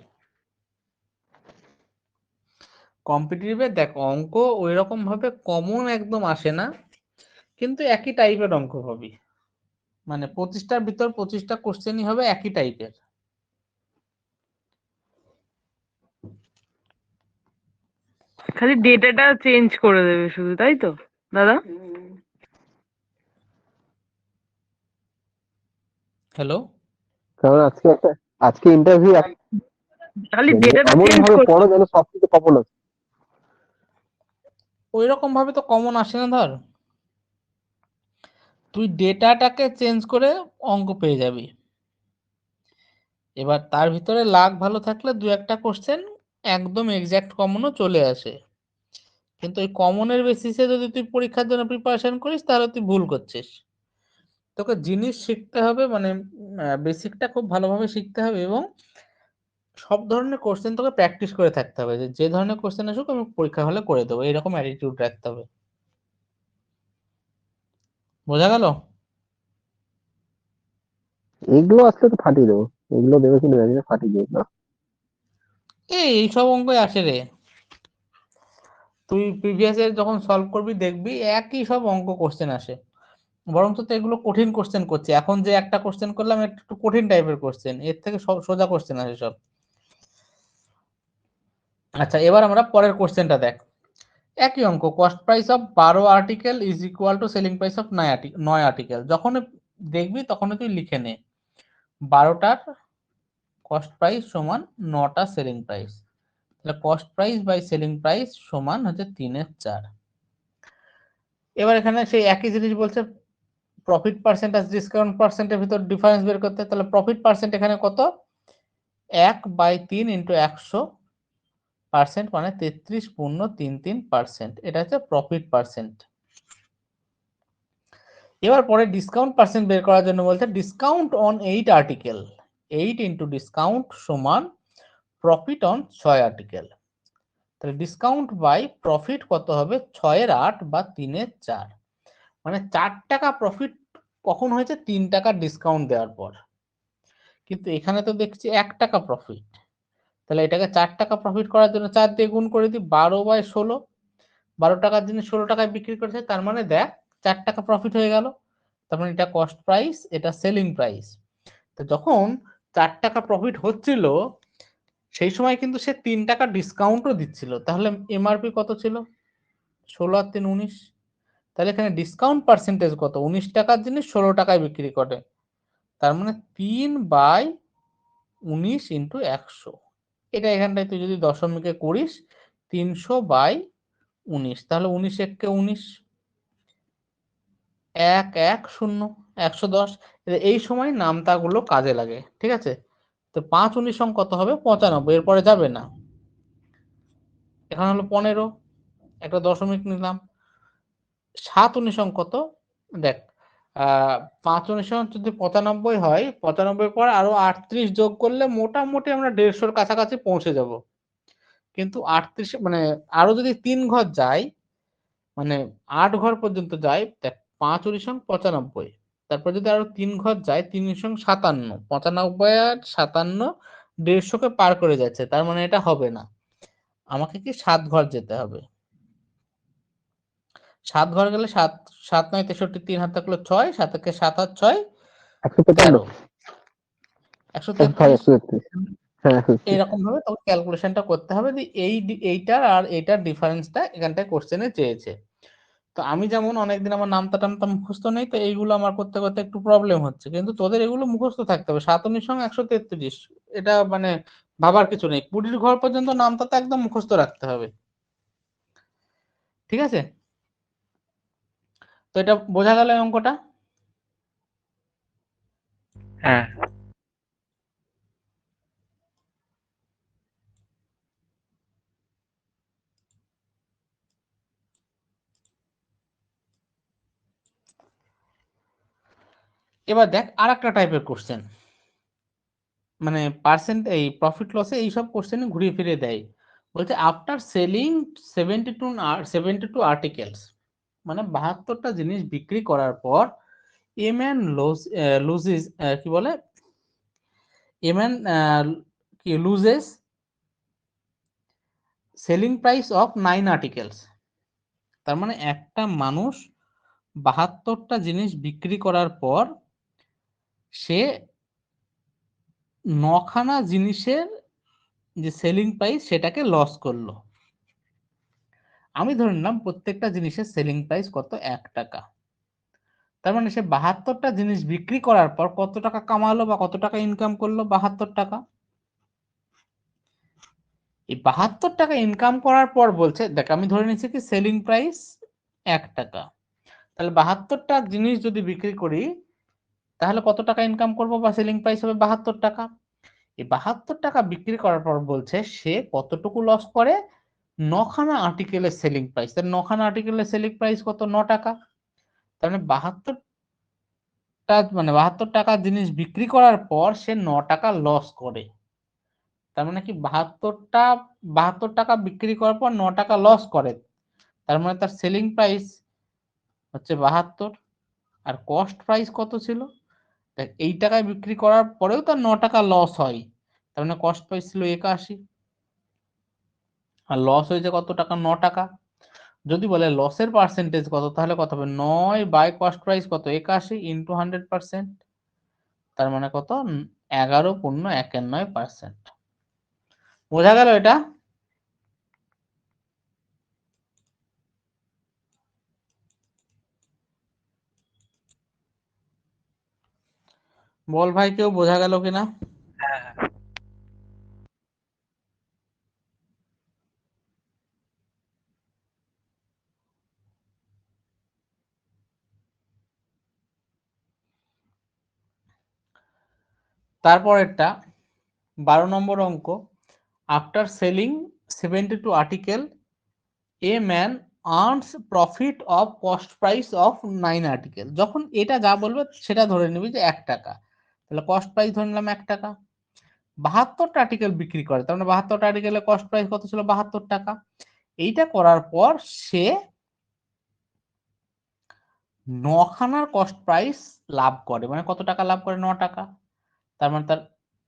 Speaker 1: কম্পিটিটিভে দেখ অঙ্ক ওই রকম ভাবে কমন একদম আসে না, কিন্তু একই টাইপের অঙ্ক পাবি। মানে 25টার ভিতর 25টা কোশ্চেনই হবে একই টাইপের।
Speaker 5: খালি ডেটাটা চেঞ্জ করে দেবে শুধু, তাই তো দাদা?
Speaker 1: হ্যালো?
Speaker 3: কারণ আজকে ইন্টারভিউ
Speaker 5: খালি ডেটাটা
Speaker 3: এমন
Speaker 5: চেঞ্জ
Speaker 3: ভাবে
Speaker 5: করে।
Speaker 3: পড়ো যেন সবকিছু কমন আছে।
Speaker 1: ওই রকম ভাবে তো কমন আসে না। ধর তুই ডেটাটাকে চেঞ্জ করে অঙ্ক পেয়ে যাবি। এবার তার ভিতরে লাক ভালো থাকলে দু একটা কোশ্চেন একদম এক্সাক্ট কমনও চলে আসে। কিন্তু ওই কমনের বেসিসে যদি তুই পরীক্ষার জন্য প্রিপারেশন করিস তাহলে তুই ভুল করছিস। তোকে জিনিস শিখতে হবে, মানে বেসিকটা খুব ভালোভাবে শিখতে হবে, এবং সব ধরনের কোশ্চেন তোকে প্র্যাকটিস করে থাকতে হবে, যে যে ধরনের কোশ্চেন আসুক আমি পরীক্ষা হলে করে দেবো, এরকম অ্যাটিটিউড রাখতে হবে। বোঝা গেল?
Speaker 3: এগুলো আসলে তো ফাটিয়ে দেবো, এগুলো দেবে কিনা জানি না, ফাটিয়ে দেবো না।
Speaker 1: এইসব অঙ্কই আসে রে। তুই প্রিভিয়াস এর যখন সলভ করবি দেখবি একই সব অঙ্ক কোশ্চেন আসে। বরঞ্চ তো এগুলো কঠিন কোশ্চেন করছে। এখন যে একটা কোশ্চেন করলাম এটা একটু কঠিন টাইপের কোশ্চেন, এর থেকে সব সোজা কোশ্চেন আসে সব। আচ্ছা, এবার আমরা পরের কোশ্চেনটা দেখ। একই অঙ্ক, cost price of 12 article is equal to selling price of 9 article. যখন দেখবি তখন তুই লিখে নে 12টার কস্ট প্রাইস সমান 9টা সেলিং প্রাইস। তাহলে cost price by selling price সমান হচ্ছে 3/4। এবার এখানে সেই একই জিনিস বলছে প্রফিট পার্সেন্টেজ ডিসকাউন্ট পার্সেন্টের ভিতর ডিফারেন্স বের করতে। তাহলে প্রফিট পার্সেন্ট এখানে কত? 1/3 ইন্টু 100%, মানে 33.33%। এটা হচ্ছে প্রফিট পার্সেন্ট। এবার পরে ডিসকাউন্ট পার্সেন্ট বের করার জন্য বলছে discount on 8 article, 8 into discount সমান প্রফিট অন 6 আর্টিকেল। তাহলে ডিসকাউন্ট বাই প্রফিট কত হবে? 6 এর 8 বা 3 এর 4, মানে 4 টাকা প্রফিট কখন হয়েছে? 3 টাকা ডিসকাউন্ট দেওয়ার পর। কিন্তু এখানে তো দেখছি 1 টাকা প্রফিট। তাহলে এটাকে 4 টাকা প্রফিট করার জন্য 4 দিয়ে গুণ করে দিই, 12/16। 12 টাকার জিনিস 16 টাকায় বিক্রি করেছে, তার মানে দেখ 4 টাকা প্রফিট হয়ে গেল। তার মানে এটা কস্ট প্রাইস, এটা সেলিং প্রাইস। তো যখন 4 টাকা প্রফিট হচ্ছিল সেই সময় কিন্তু সে 3 টাকা ডিসকাউন্টও দিচ্ছিল। তাহলে এমআরপি কত ছিল? 16 আর 3 19। তাহলে এখানে ডিসকাউন্ট পার্সেন্টেজ কত? 19 টাকার জিনিস 16 টাকায় বিক্রি করে, তার মানে 3/19 ইন্টু 100। এটা এখানটায় তুই যদি দশমিকে করিস 300/19, তাহলে 19 এককে 19, 1 1 0, 110। এই সময় নামতাগুলো কাজে লাগে, ঠিক আছে? তো 5 19 কত হবে? 95, এরপরে যাবে না। এখানে হলো 15, একটা দশমিক নিলাম। 7 19 কত? দেখ 5 19 যদি 95 হয়, 95 পর আরো 38 যোগ করলে মোটামুটি আমরা 150-র কাছাকাছি পৌঁছে যাব। কিন্তু 38 মানে আরো যদি 3 ঘর যাই, মানে 8 ঘর পর্যন্ত যাই, দেখ 5 19 95, তারপর যদি আরো 3 ঘর যায়, 3 19 57, 95 আর 57 150-কে পার করে যাচ্ছে, তার মানে এটা হবে না। আমাকে কি 7 ঘর যেতে হবে। 7 ঘর গেলে 7 7 9 63, 3 হাত থাকলো 6, 7 7 আর 6
Speaker 3: 155,
Speaker 1: 13, 133।
Speaker 3: 133। হ্যাঁ
Speaker 1: এরকম ভাবে তোকে ক্যালকুলেশনটা করতে হবে যে এইটার আর এইটার ডিফারেন্সটা এখানটায় কোশ্চেনে চেয়েছে। তো আমি যেমন অনেকদিন আমার নামতা টামতা মুখস্থ নেই, তো এইগুলো আমার করতে করতে একটু প্রবলেম হচ্ছে, কিন্তু তোদের এগুলো মুখস্থ থাকতে হবে। 7 সঙ্গে 133, এটা মানে ভাবার কিছু নেই। 20 ঘর পর্যন্ত নামতাটা একদম মুখস্থ রাখতে হবে, ঠিক আছে? তো এটা বোঝা গেল এই অঙ্কটা?
Speaker 2: হ্যাঁ
Speaker 1: এবার দেখ আর একটা টাইপের কোশ্চেন, মানে পার্সেন্ট এই প্রফিট লসে এইসব কোশ্চেনে ঘুরিয়ে ফিরিয়ে দেয়। বলছে আফটার সেলিং 72 আর্টিকেলস, মানে 72টা জিনিস বিক্রি করার পর এ ম্যান লুজেস, কি বলে, এ ম্যান কি loses selling price of 9 articles. তার মানে একটা মানুষ 72টা জিনিস বিক্রি করার পর সে 9খানা জিনিসের যে সেলিং প্রাইস সেটাকে লস করলো। আমি ধরে নিলাম প্রত্যেকটা জিনিসের সেলিং প্রাইস কত, 1 টাকা। তার মানে সে 72টা জিনিস বিক্রি করার পর কত টাকা কামালো বা কত টাকা ইনকাম করলো, 72 টাকা। এই 72 টাকা ইনকাম করার পর বলছে, দেখ আমি ধরে নিচ্ছি কি সেলিং প্রাইস 1 টাকা, তাহলে 72টা জিনিস যদি বিক্রি করি তাহলে কত টাকা ইনকাম করবো বা সেলিং প্রাইস হবে 72 টাকা। এই 72 টাকা বিক্রি করার পর বলছে সে কতটুকু লস করে, 9খানা আর্টিকেলের সেলিং প্রাইস। তার 9খানা আর্টিকেলের সেলিং প্রাইস কত, 9 টাকা। তার মানে 72 টাকা জিনিস বিক্রি করার পর সে 9 টাকা লস করে। তার মানে কি 72 টাকা বিক্রি করার পর 9 টাকা লস করে। তার মানে তার সেলিং প্রাইস হচ্ছে 72, আর কস্ট প্রাইস কত ছিল, দেখ এই টাকায় বিক্রি করার পরেও তার 9 টাকা লস হয়, তার মানে কস্ট প্রাইস ছিল 81, আর লস হয়েছে কত টাকা, 9 টাকা। যদি বলে লসের পার্সেন্টেজ কত, তাহলে কত হবে, 9 বাই কস্ট প্রাইস কত, 81 ইন্টু 100%, তার মানে কত, 11.19%। বোঝা গেল এটা? বল ভাই, কেউ বোঝা গেল কিনা?
Speaker 2: হ্যাঁ হ্যাঁ
Speaker 1: তারপরেরটা 12 নম্বর অঙ্ক, after selling 72 article a man earns profit of cost price of 9 article. যখন এটা যা বলবে সেটা ধরে নিবি যে 1 টাকা, তাহলে কস্ট প্রাইস ধরে নিলাম 1 টাকা। 72টা আর্টিকেল বিক্রি করে, তার মানে 72টা আর্টিকেলের কস্ট প্রাইস কত ছিল, 72 টাকা। এইটা করার পর সে 9খানার কস্ট প্রাইস লাভ করে, মানে কত টাকা লাভ করে, 9 টাকা। তার মানে তার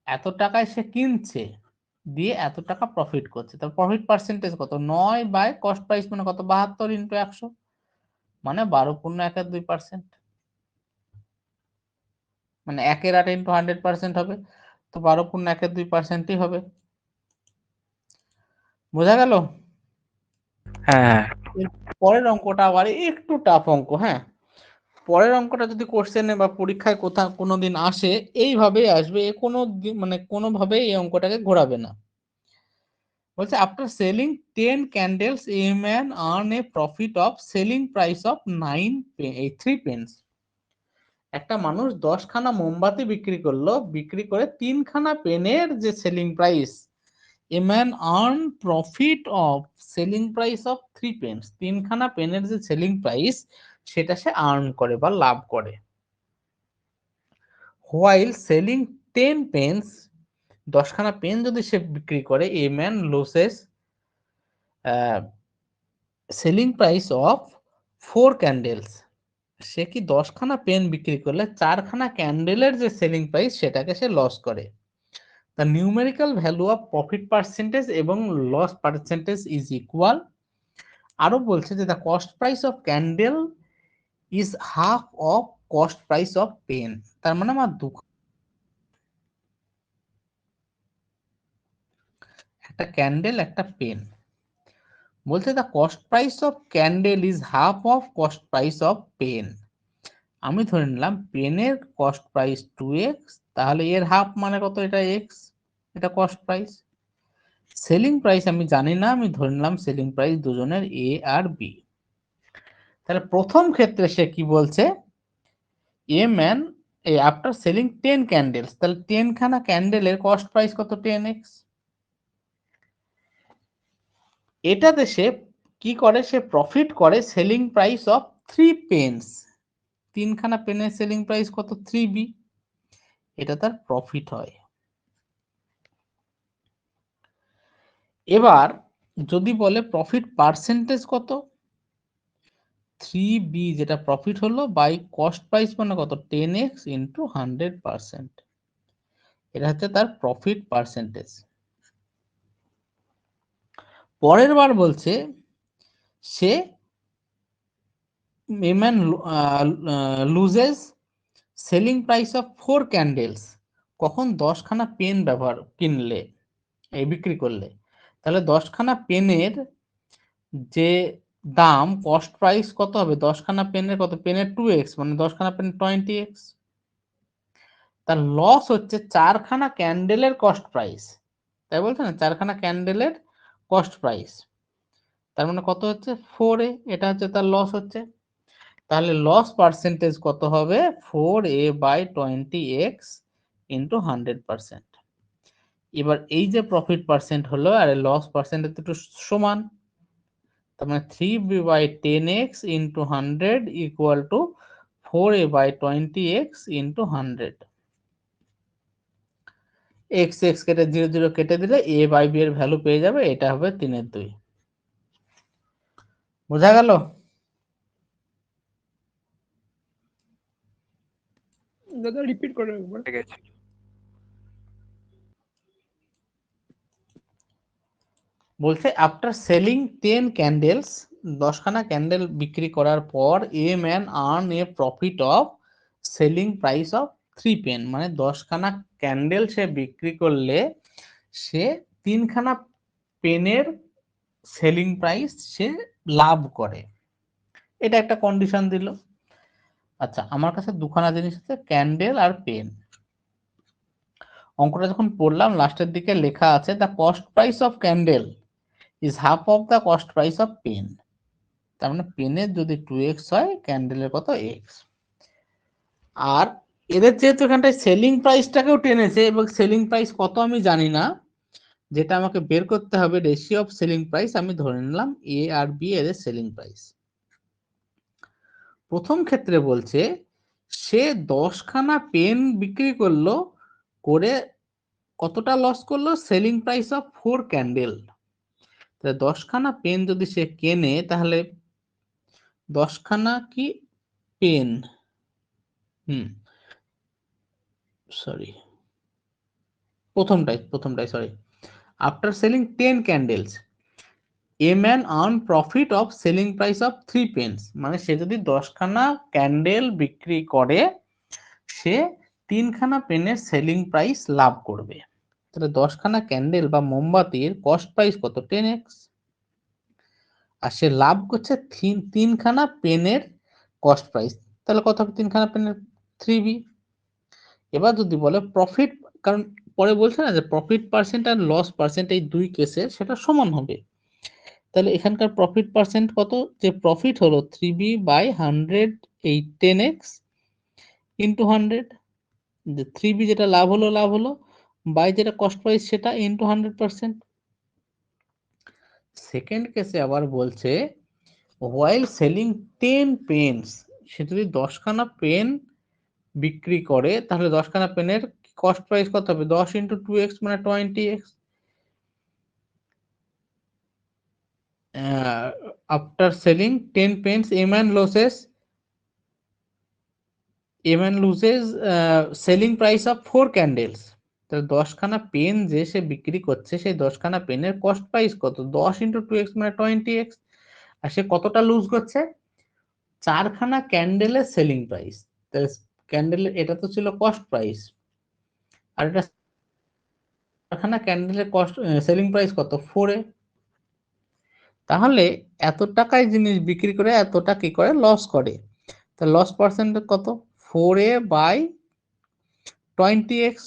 Speaker 1: এত টাকায় সে কিনছে, দিয়ে এত টাকা প্রফিট করছে। তার প্রফিট পার্সেন্টেজ কত, 9 বাই কস্ট প্রাইস মানে কত, 72 ইন্টু 100, মানে 12.12%, মানে 1/8 ইন্টু 100% হবে, তো 12.12%ই হবে। বোঝা গেল?
Speaker 2: হ্যাঁ
Speaker 1: এর পরের অঙ্কটা আবার একটু টাফ অঙ্ক, হ্যাঁ। পরের অঙ্কটা যদি কোশ্চেনে বা পরীক্ষায় কোথাও কোনোদিন আসে, এইভাবেই আসবে, এ মানে কোনোভাবেই এই অঙ্কটাকে ঘোরাবে না। বলছে after selling 10 candles a man earn a profit of selling price of 3 pence. একটা মানুষ 10খানা মোমবাতি বিক্রি করলো, বিক্রি করে 3খানা পেনের যে selling price, a man earn profit of selling price of 3 pens, 3খানা পেনের যে সেলিং প্রাইস সেটা সে আর্ন করে বা লাভ করে। হোয়াইল সেলিং 10 পেন্স, 10খানা পেন যদি সে বিক্রি করে, a man loses selling price of 4 candles, সে কি 10খানা পেন বিক্রি করলে 4খানা ক্যান্ডেলের যে সেলিং প্রাইস সেটাকে সে লস করে। The numerical value of profit percentage এবং লস পার্সেন্টেজ ইজ ইকুয়াল। আরো বলছে যে the cost price of candle is half of cost price of pen. তার মানে আমার একটা ক্যান্ডেল, একটা পেন। বলছে the cost price of candle is half of cost price of pen. আমি ধরে নিলাম পেনের কস্ট প্রাইস 2x, তাহলে এর হাফ মানে কত? এটা x, এটা কস্ট প্রাইস। সেলিং প্রাইস আমি জানি না, আমি ধরে নিলাম সেলিং প্রাইস দুজনের এ আর বি। তাহলে প্রথম ক্ষেত্রে সে কি বলছে, a man after selling 10 candles, তাহলে 10 খানা ক্যান্ডেলের কস্ট প্রাইস কত? 10x। এটাতে সে কি করে? সে প্রফিট করে সেলিং প্রাইস অফ 3 পেন্স। 3 খানা পেনের সেলিং প্রাইস কত? 3b। এটা তার প্রফিট হয়। এবার যদি বলে প্রফিট পার্সেন্টেজ কত, 3b যেটা প্রফিট হলো বাই কস্ট প্রাইস মানে কত? 10x into 100%। এটা হচ্ছে তার প্রফিট পার্সেন্টেজ। পরের বার বলছে সে man loses selling price of 4 candles. কখন? 10 খানা পেন কিনলে, এই বিক্রি করলে। তাহলে 10 খানা পেনের যে দাম, কস্ট প্রাইস কত হবে? 10 খানা পেনের কত? পেনের 2x, মানে 10 খানা পেন 20x। তার লস হচ্ছে 4 খানা ক্যান্ডেলের কস্ট প্রাইস, তাই বলছে না? 4 খানা ক্যান্ডেলের কস্ট প্রাইস, তার মানে কত হচ্ছে? 4a। এটা হচ্ছে তার লস হচ্ছে। তাহলে লস পার্সেন্টেজ কত হবে? 4a by 20x into 100%। এবার এই যে প্রফিট পার্সেন্ট হলো আর লস পার্সেন্টেজ একটু সমান, তার মানে 3b by 10x into 100 equal to 4a by 20x into 100। X X কেটে 0 0 কেটে দিলে a বাই b এর ভ্যালু পেয়ে যাবে। এটা হবে 3/2। বোঝা গেল?
Speaker 4: দাদা রিপিট করে একবার।
Speaker 2: ঠিক আছে।
Speaker 1: বলছে আফটার সেলিং 10 ক্যান্ডেলস, 10 খানা ক্যান্ডেল বিক্রি করার পর a man earn a profit of selling price of 3 pen. মানে 10 খানা ক্যান্ডেল সে বিক্রি করলে সে 3 খানা পেনের সেলিং প্রাইস সে লাভ করে। এটা একটা কন্ডিশন দিল। আচ্ছা, আমার কাছে দুখানা জিনিস আছে, ক্যান্ডেল আর পেন। অঙ্কটা যখন পড়লাম লাস্টের দিকে লেখা আছে the cost price of candle is half of the cost price of pen. তার মানে পেনের যদি 2x হয়, ক্যান্ডেলের কত? x। আর এদের যেহেতু এখানটায় সেলিং প্রাইসটাকেও টেনেছে এবং সেলিং প্রাইস কত আমি জানি না, যেটা আমাকে বের করতে হবে রেশিও অফ সেলিং প্রাইস, আমি ধরে নিলাম এ আর বি এদের সেলিং প্রাইস। প্রথম ক্ষেত্রে বলছে সে 10 খানা পেন বিক্রি করলো, করে কতটা লস করলো? Selling price of 4 candle. 10 খানা পেন যদি সে কেনে, তাহলে 10 খানা কি পেন, সরি প্রথমটাই sorry. After selling 10 candles a man earn profit of selling price of 3 pens. মানে সে যদি 10 খানা ক্যান্ডেল বিক্রি করে, সে 3 খানা পেনের সেলিং প্রাইস লাভ করবে। তাহলে 10 খানা ক্যান্ডেল বা মোমবাতির কস্ট প্রাইস কত? 10x। আর সে লাভ করছে 3 খানা পেনের কস্ট প্রাইস, তাহলে কত হবে? 3 খানা পেনের 3b। এবার যদি বলে প্রফিট, কারণ পরে বলছে না যে প্রফিট পার্সেন্ট আর লস পার্সেন্ট এই দুই কেসে সেটা সমান হবে, তাহলে এখানকার প্রফিট পার্সেন্ট কত? যে প্রফিট হলো 3b বাই 100 এই 10x ইন্টু 100, যে 3b যেটা লাভ হলো বাই যেটা কস্ট প্রাইস সেটা ইন্টু 100%। সেকেন্ড কেসে আবার বলছে হোয়াইল সেলিং 10 পেন্স, সে যদি 10 খানা পেন বিক্রি করে, তাহলে 10 খানা পেনের কস্ট প্রাইস কত হবে? 10 ইন্টু 2x মানে 20x। After selling 10 pens a man loses selling price of 4 candles. তাহলে 10 খানা পেন যে সে বিক্রি করছে, সেই 10 খানা পেনের কস্ট প্রাইস কত? 10 ইন্টু 2x মানে 20x। আর সে কতটা লুজ করছে? 4 খানা ক্যান্ডেলের সেলিং প্রাইস। তাহলে ক্যান্ডেলের এটা তো ছিল কস্ট প্রাইস, আর এটা এখানে ক্যান্ডেলের কস্ট সেলিং প্রাইস কত 4A, তাহলে এত টাকায় জিনিস বিক্রি করে এতটা কি করে লস করে, তা লস পার্সেন্টেজ কত 4A বাই 20x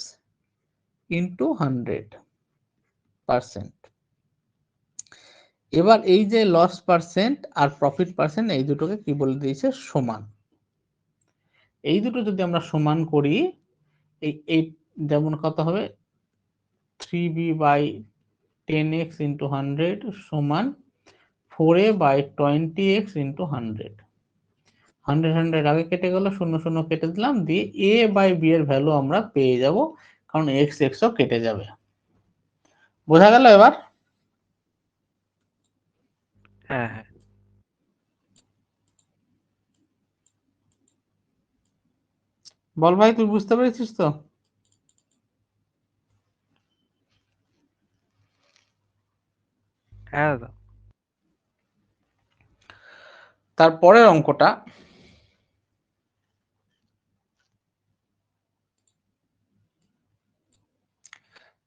Speaker 1: ইন্টু 100%। এবার এই যে লস পার্সেন্ট আর প্রফিট পার্সেন্ট এই দুটোকে কি বলে দিয়েছে সমান। এই দুটো যদি আমরা সমান করি এই যেমন কত হবে 3b বাই 10x ইন্টু 100 সমান 4a বাই 20x ইন্টু 100। 100 আগে কেটে গেল, 0 কেটে দিলাম, দিয়ে a বাই b এর ভ্যালু আমরা পেয়ে যাব, কারণ x ও কেটে যাবে। বোঝা গেল এবার?
Speaker 2: হ্যাঁ হ্যাঁ
Speaker 1: বল ভাই, তুই বুঝতে পেরেছিস তো?
Speaker 2: হ্যাঁ দাদা।
Speaker 1: তারপরের অঙ্কটা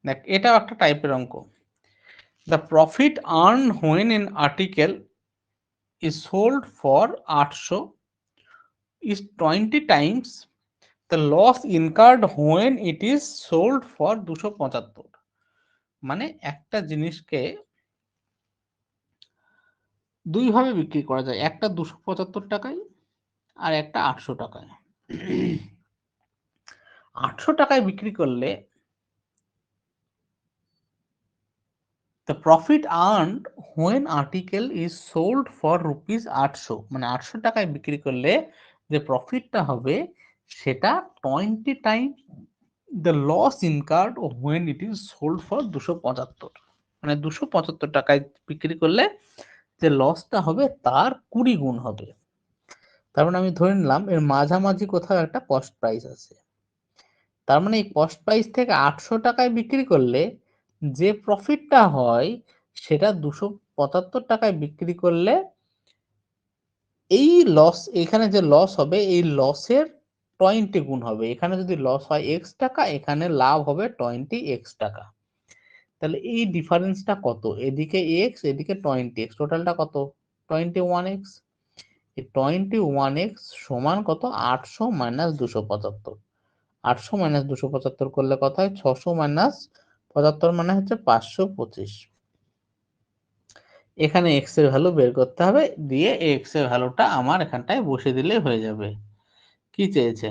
Speaker 1: দেখ, এটাও একটা টাইপের অঙ্ক। The profit earn when N article is sold for 800 is 20 times the loss incurred when it is sold for 275। মানে একটা জিনিসকে দুই ভাবে বিক্রি করা যায়, একটা 275 টাকায় আর একটা 800 টাকায়। 800 টাকায় বিক্রি করলে the profit earned when article is sold for rupees 800, মানে 800 টাকায় বিক্রি করলে যে প্রফিটটা হবে সেটা 20 Times the loss incurred when it is sold for 275। মানে 275 টাকায় বিক্রি করলে যে লসটা হবে তার 20 গুণ হবে। তার মানে আমি ধরে নিলাম এর মাঝামাঝি কোথাও একটা কস্ট প্রাইস আছে। তার মানে এই কস্ট প্রাইস থেকে 800 টাকায় বিক্রি করলে যে প্রফিটটা হয় সেটা 275 টাকায় বিক্রি করলে এই লস, এখানে যে লস হবে এই লসের 20 গুণ হবে। এখানে যদি লস হয় x টাকা, এখানে লাভ হবে 20x টাকা। তাহলে এই ডিফারেন্সটা কত, এদিকে x এদিকে 20x, টোটালটা কত 21x। এই 21x সমান কত 800 মাইনাস 275। 800 মাইনাস 275 করলে কত হয় 600 মাইনাস 75 মানে হচ্ছে 525। এখানে x এর ভ্যালু বের করতে হবে, দিয়ে x এর ভ্যালুটা আমার এখানটায় বসে দিলে হয়ে যাবে। কি চেয়েছে?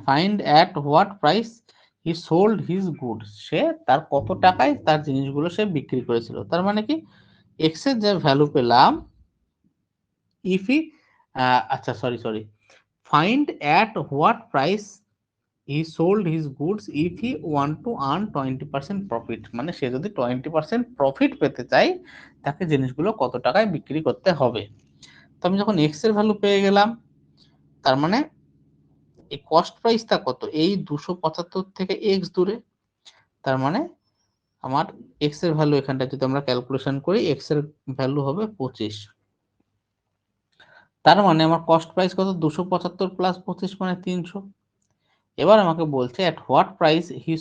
Speaker 1: Find at what price he sold his goods, সে তার কত টাকায় তার জিনিসগুলো সে বিক্রি করেছিল। তার মানে কি x এর যে ভ্যালু পেলাম, ইফ হি আচ্ছা sorry find at what price he sold his goods if he want to earn 20% profit. মানে সে যদি 20% প্রফিট পেতে চায় তাকে জিনিসগুলো কত টাকায় বিক্রি করতে হবে। তো আমি যখন x এর ভ্যালু পেয়ে গেলাম, তার মানে এই কস্ট প্রাইসটা কত, এই 275 থেকে x দূরে, তার মানে আমার x এর ভ্যালু এখানটা যদি আমরা ক্যালকুলেশন করি x এর ভ্যালু হবে 25। তার মানে আমার কস্ট প্রাইস কত 275 প্লাস 25 মানে 300। এবার আমাকে বলছে at what price he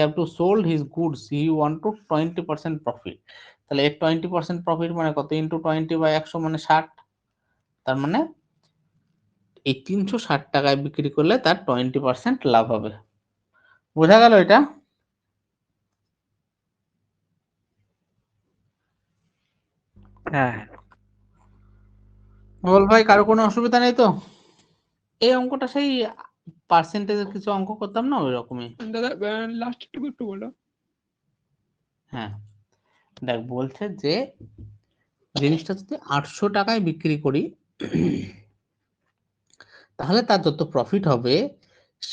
Speaker 1: have to sold his goods he want to 20% profit. তাহলে এর 20% প্রফিট মানে কত ইনটু 20 বাই 100 মানে 60। তার মানে এই 360 টাকায় বিক্রি করলে তার 20% লাভ হবে। বোঝা গেল এটা?
Speaker 2: হ্যাঁ হ্যাঁ
Speaker 1: বল ভাই, কারো কোনো অসুবিধা নেই তো? এই অঙ্কটা সেই পার্সেন্টেজের কিছু অঙ্ক করতাম না, ওই রকমই।
Speaker 4: দাদা লাস্ট টুকু একটু বলো।
Speaker 1: হ্যাঁ দেখ, বলছে যে জিনিসটা যদি 800 টাকায় বিক্রি করি তাহলে তার যত প্রফিট হবে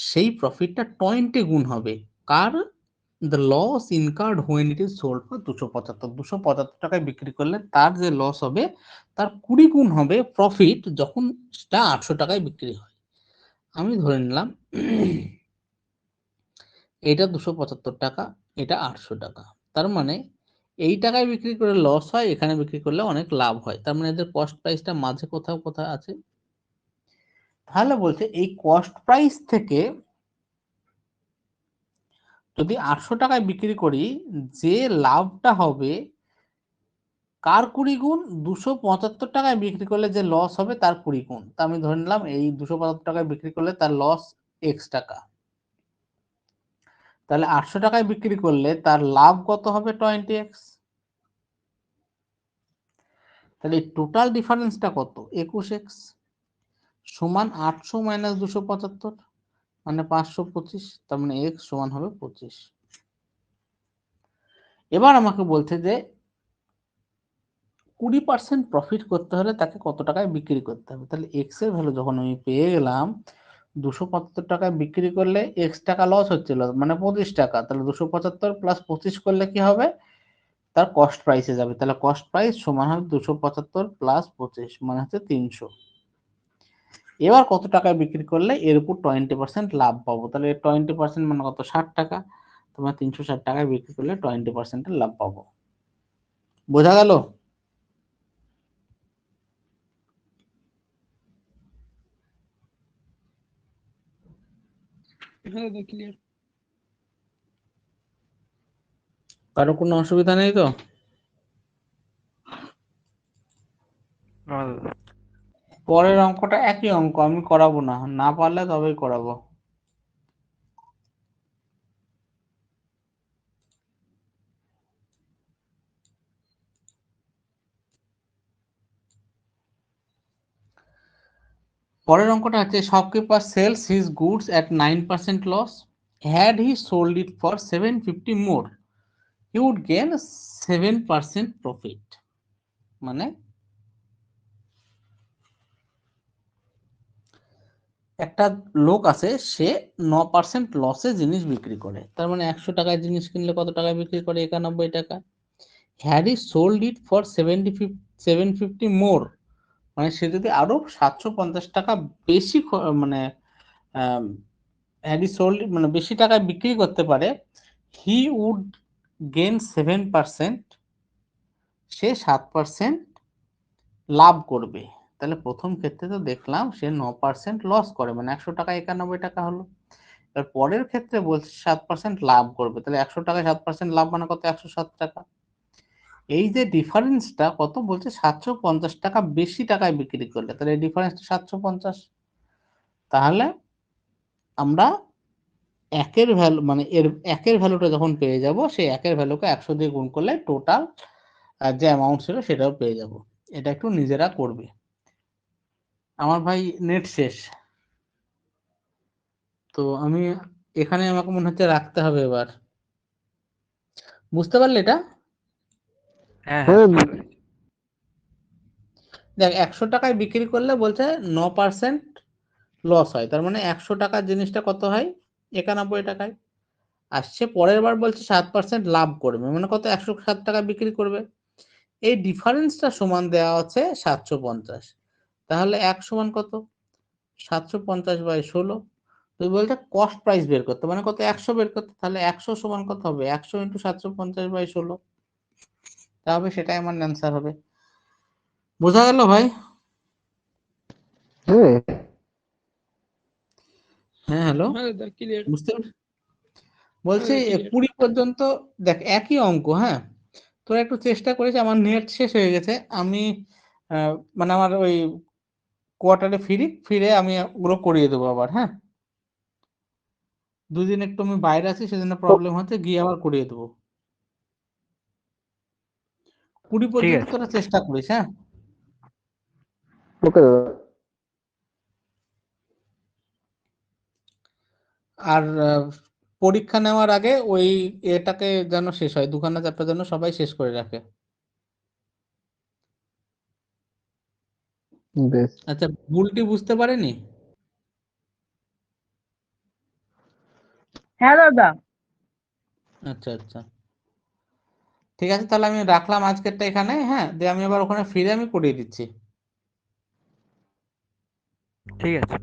Speaker 1: সেই প্রফিটটা 20 গুণ হবে। কার? The loss incurred when it is sold for 275 টাকায় বিক্রি করলে তার যে লস হবে তার 20 গুণ হবে প্রফিট যখন সেটা 800 টাকায় বিক্রি হয়। আমি ধরে নিলাম এটা 275 টাকা, এটা 800 টাকা। তার মানে এই টাকায় বিক্রি করে লস হয়, এখানে বিক্রি করলে অনেক লাভ হয়। তার মানে এদের কস্ট প্রাইসটা মাঝে কোথাও আছে। তাহলে বলছে এই কস্ট প্রাইস থেকে যদি 800 টাকায় বিক্রি করি, যে লাভটা হবে কার 20 গুণ, 275 টাকায় বিক্রি করলে যে লস হবে তার 20 গুণ। তা আমি ধরে নিলাম এই 275 টাকায় বিক্রি করলে তার লস এক্স টাকা। তাহলে 800 টাকায় বিক্রি করলে তার লাভ কত হবে 20x। তাহলে টোটাল ডিফারেন্সটা কত 21x সমান 800 মাইনাস 275 মানে 525, তার মানে x সমান হবে 25। এবার আমাকে বলছে যে 20% প্রফিট করতে হলে তাকে কত টাকায় বিক্রি করতে হবে। তাহলে এক্স এর ভ্যালু যখন আমি পেয়ে গেলাম, 275 টাকায় বিক্রি করলে এক্স টাকা লস হচ্ছিল মানে 25 টাকা, তাহলে 275 প্লাস 25 করলে কি হবে, তার কস্ট প্রাইসে যাবে। তাহলে কস্ট প্রাইস সমান হবে 275 প্লাস 25 মানে হচ্ছে 300। এবার কত টাকায় বিক্রি করলে এর উপর 20% লাভ পাবো। তাহলে 20% মানে কত, 60 টাকা। তোমার 360 টাকায় বিক্রি করলে 20% এর লাভ পাবো। বোঝা গেল?
Speaker 4: হ্যাঁ দাদা ক্লিয়ার।
Speaker 1: কারো কোনো অসুবিধা নেই তো?
Speaker 2: না দাদা।
Speaker 1: পরের অঙ্কটা একই অঙ্ক, আমি করাবো না, না পারলে তবেই করাবো। পরের অঙ্কটা হচ্ছে shopkeeper sells his goods at 9% loss, had he sold it for 750 more, he would gain 7% profit. মানে একটা লোক আছে, সে 9% লসে জিনিস বিক্রি করে, তার মানে 100 টাকায় জিনিস কিনলে কত টাকায় বিক্রি করে, 91 টাকা। Had he sold it for 750 মোর, মানে সে যদি আরো 750 টাকা বেশি মানে হ্যাড হি সোল্ড মানে বেশি টাকায় বিক্রি করতে পারে, হি উড গেন 7%, সে 7% লাভ করবে। তাহলে প্রথম ক্ষেত্রে তো দেখলাম সে 9% লস করে, মানে 100 টাকা 91 টাকা হলো। এবার পরের ক্ষেত্রে বলছে 7% লাভ করবে, তাহলে 100 টাকায় 7% লাভ মানে কত, 107 টাকা। এই যে ডিফারেন্সটা কত বলছে, 750 টাকা বেশি টাকায় বিক্রি করলে, তাহলে এই ডিফারেন্সটা 750। তাহলে আমরা একের ভ্যালু মানে এর একের ভ্যালুটা যখন পেয়ে যাব, সেই একের ভ্যালুকে 100 দিয়ে গুণ করলে টোটাল যে অ্যামাউন্ট ছিল সেটাও পেয়ে যাব। এটা একটু নিজেরা করবে। আমার ভাই নেট শেষ, তো আমি এখানে আমাকে মনে হচ্ছে রাখতে হবে এবার। বুঝতে পারলে এটা?
Speaker 2: হ্যাঁ
Speaker 3: হ্যাঁ
Speaker 2: বুঝতে পেরেছি।
Speaker 1: দেখ 100 টাকায় বিক্রি করলে বলছে 9% লস হয়, তার মানে 100 টাকার জিনিসটা কত হয়, 91 টাকায়। আর সে পরের বার বলছে 7% লাভ করবে, মানে কত, 107 টাকা বিক্রি করবে। এই ডিফারেন্সটা সমান দেওয়া আছে 750। তাহলে 1 সমান কত, 750/16। তুই বলতে কস্ট প্রাইস বের করতে, মানে কত, 100 বের করতে। তাহলে 100 সমান কত হবে, 100 ইন্টু 750/16, তাহলে সেটাই আমার অ্যান্সার হবে। বোঝা গেল ভাই?
Speaker 3: হ্যাঁ
Speaker 1: হ্যাঁ হ্যালো,
Speaker 4: হ্যাঁ দাদা ক্লিয়ার।
Speaker 1: বুঝতে পারছি।
Speaker 4: হ্যাঁ
Speaker 1: বলছি
Speaker 4: দাদা ক্লিয়ার।
Speaker 1: 20 পর্যন্ত দেখ একই অঙ্ক। হ্যাঁ, তোরা একটু চেষ্টা করেছি, আমার নেট শেষ হয়ে গেছে, আমি মানে আমার ওই কোয়ার্টারে ফিরে আমি ওগুলো করিয়ে দেবো আবার। হ্যাঁ, দুদিন একটু আমি বাইরে আছি, সেজন্য প্রবলেম হচ্ছে, গিয়ে আবার করিয়ে দেবো। 20
Speaker 2: ঠিক
Speaker 1: পর্যন্ত
Speaker 2: আছে।
Speaker 1: তোরা চেষ্টা করিস। হ্যাঁ,
Speaker 3: ওকে দাদা।
Speaker 1: আর পরীক্ষা নেওয়ার আগে ওই এটাকে যেন শেষ হয়, দুখানা চ্যাপ্টার যেন সবাই শেষ করে রাখে।
Speaker 3: বেশ।
Speaker 1: আচ্ছা, ভুলটি বুঝতে পারেনি?
Speaker 5: হ্যাঁ দাদা।
Speaker 1: আচ্ছা আচ্ছা, ঠিক আছে, তাহলে আমি রাখলাম আজকেরটা এখানে। হ্যাঁ, দিয়ে আমি আবার ওখানে ফিরে আমি করিয়ে দিচ্ছি।
Speaker 2: ঠিক আছে।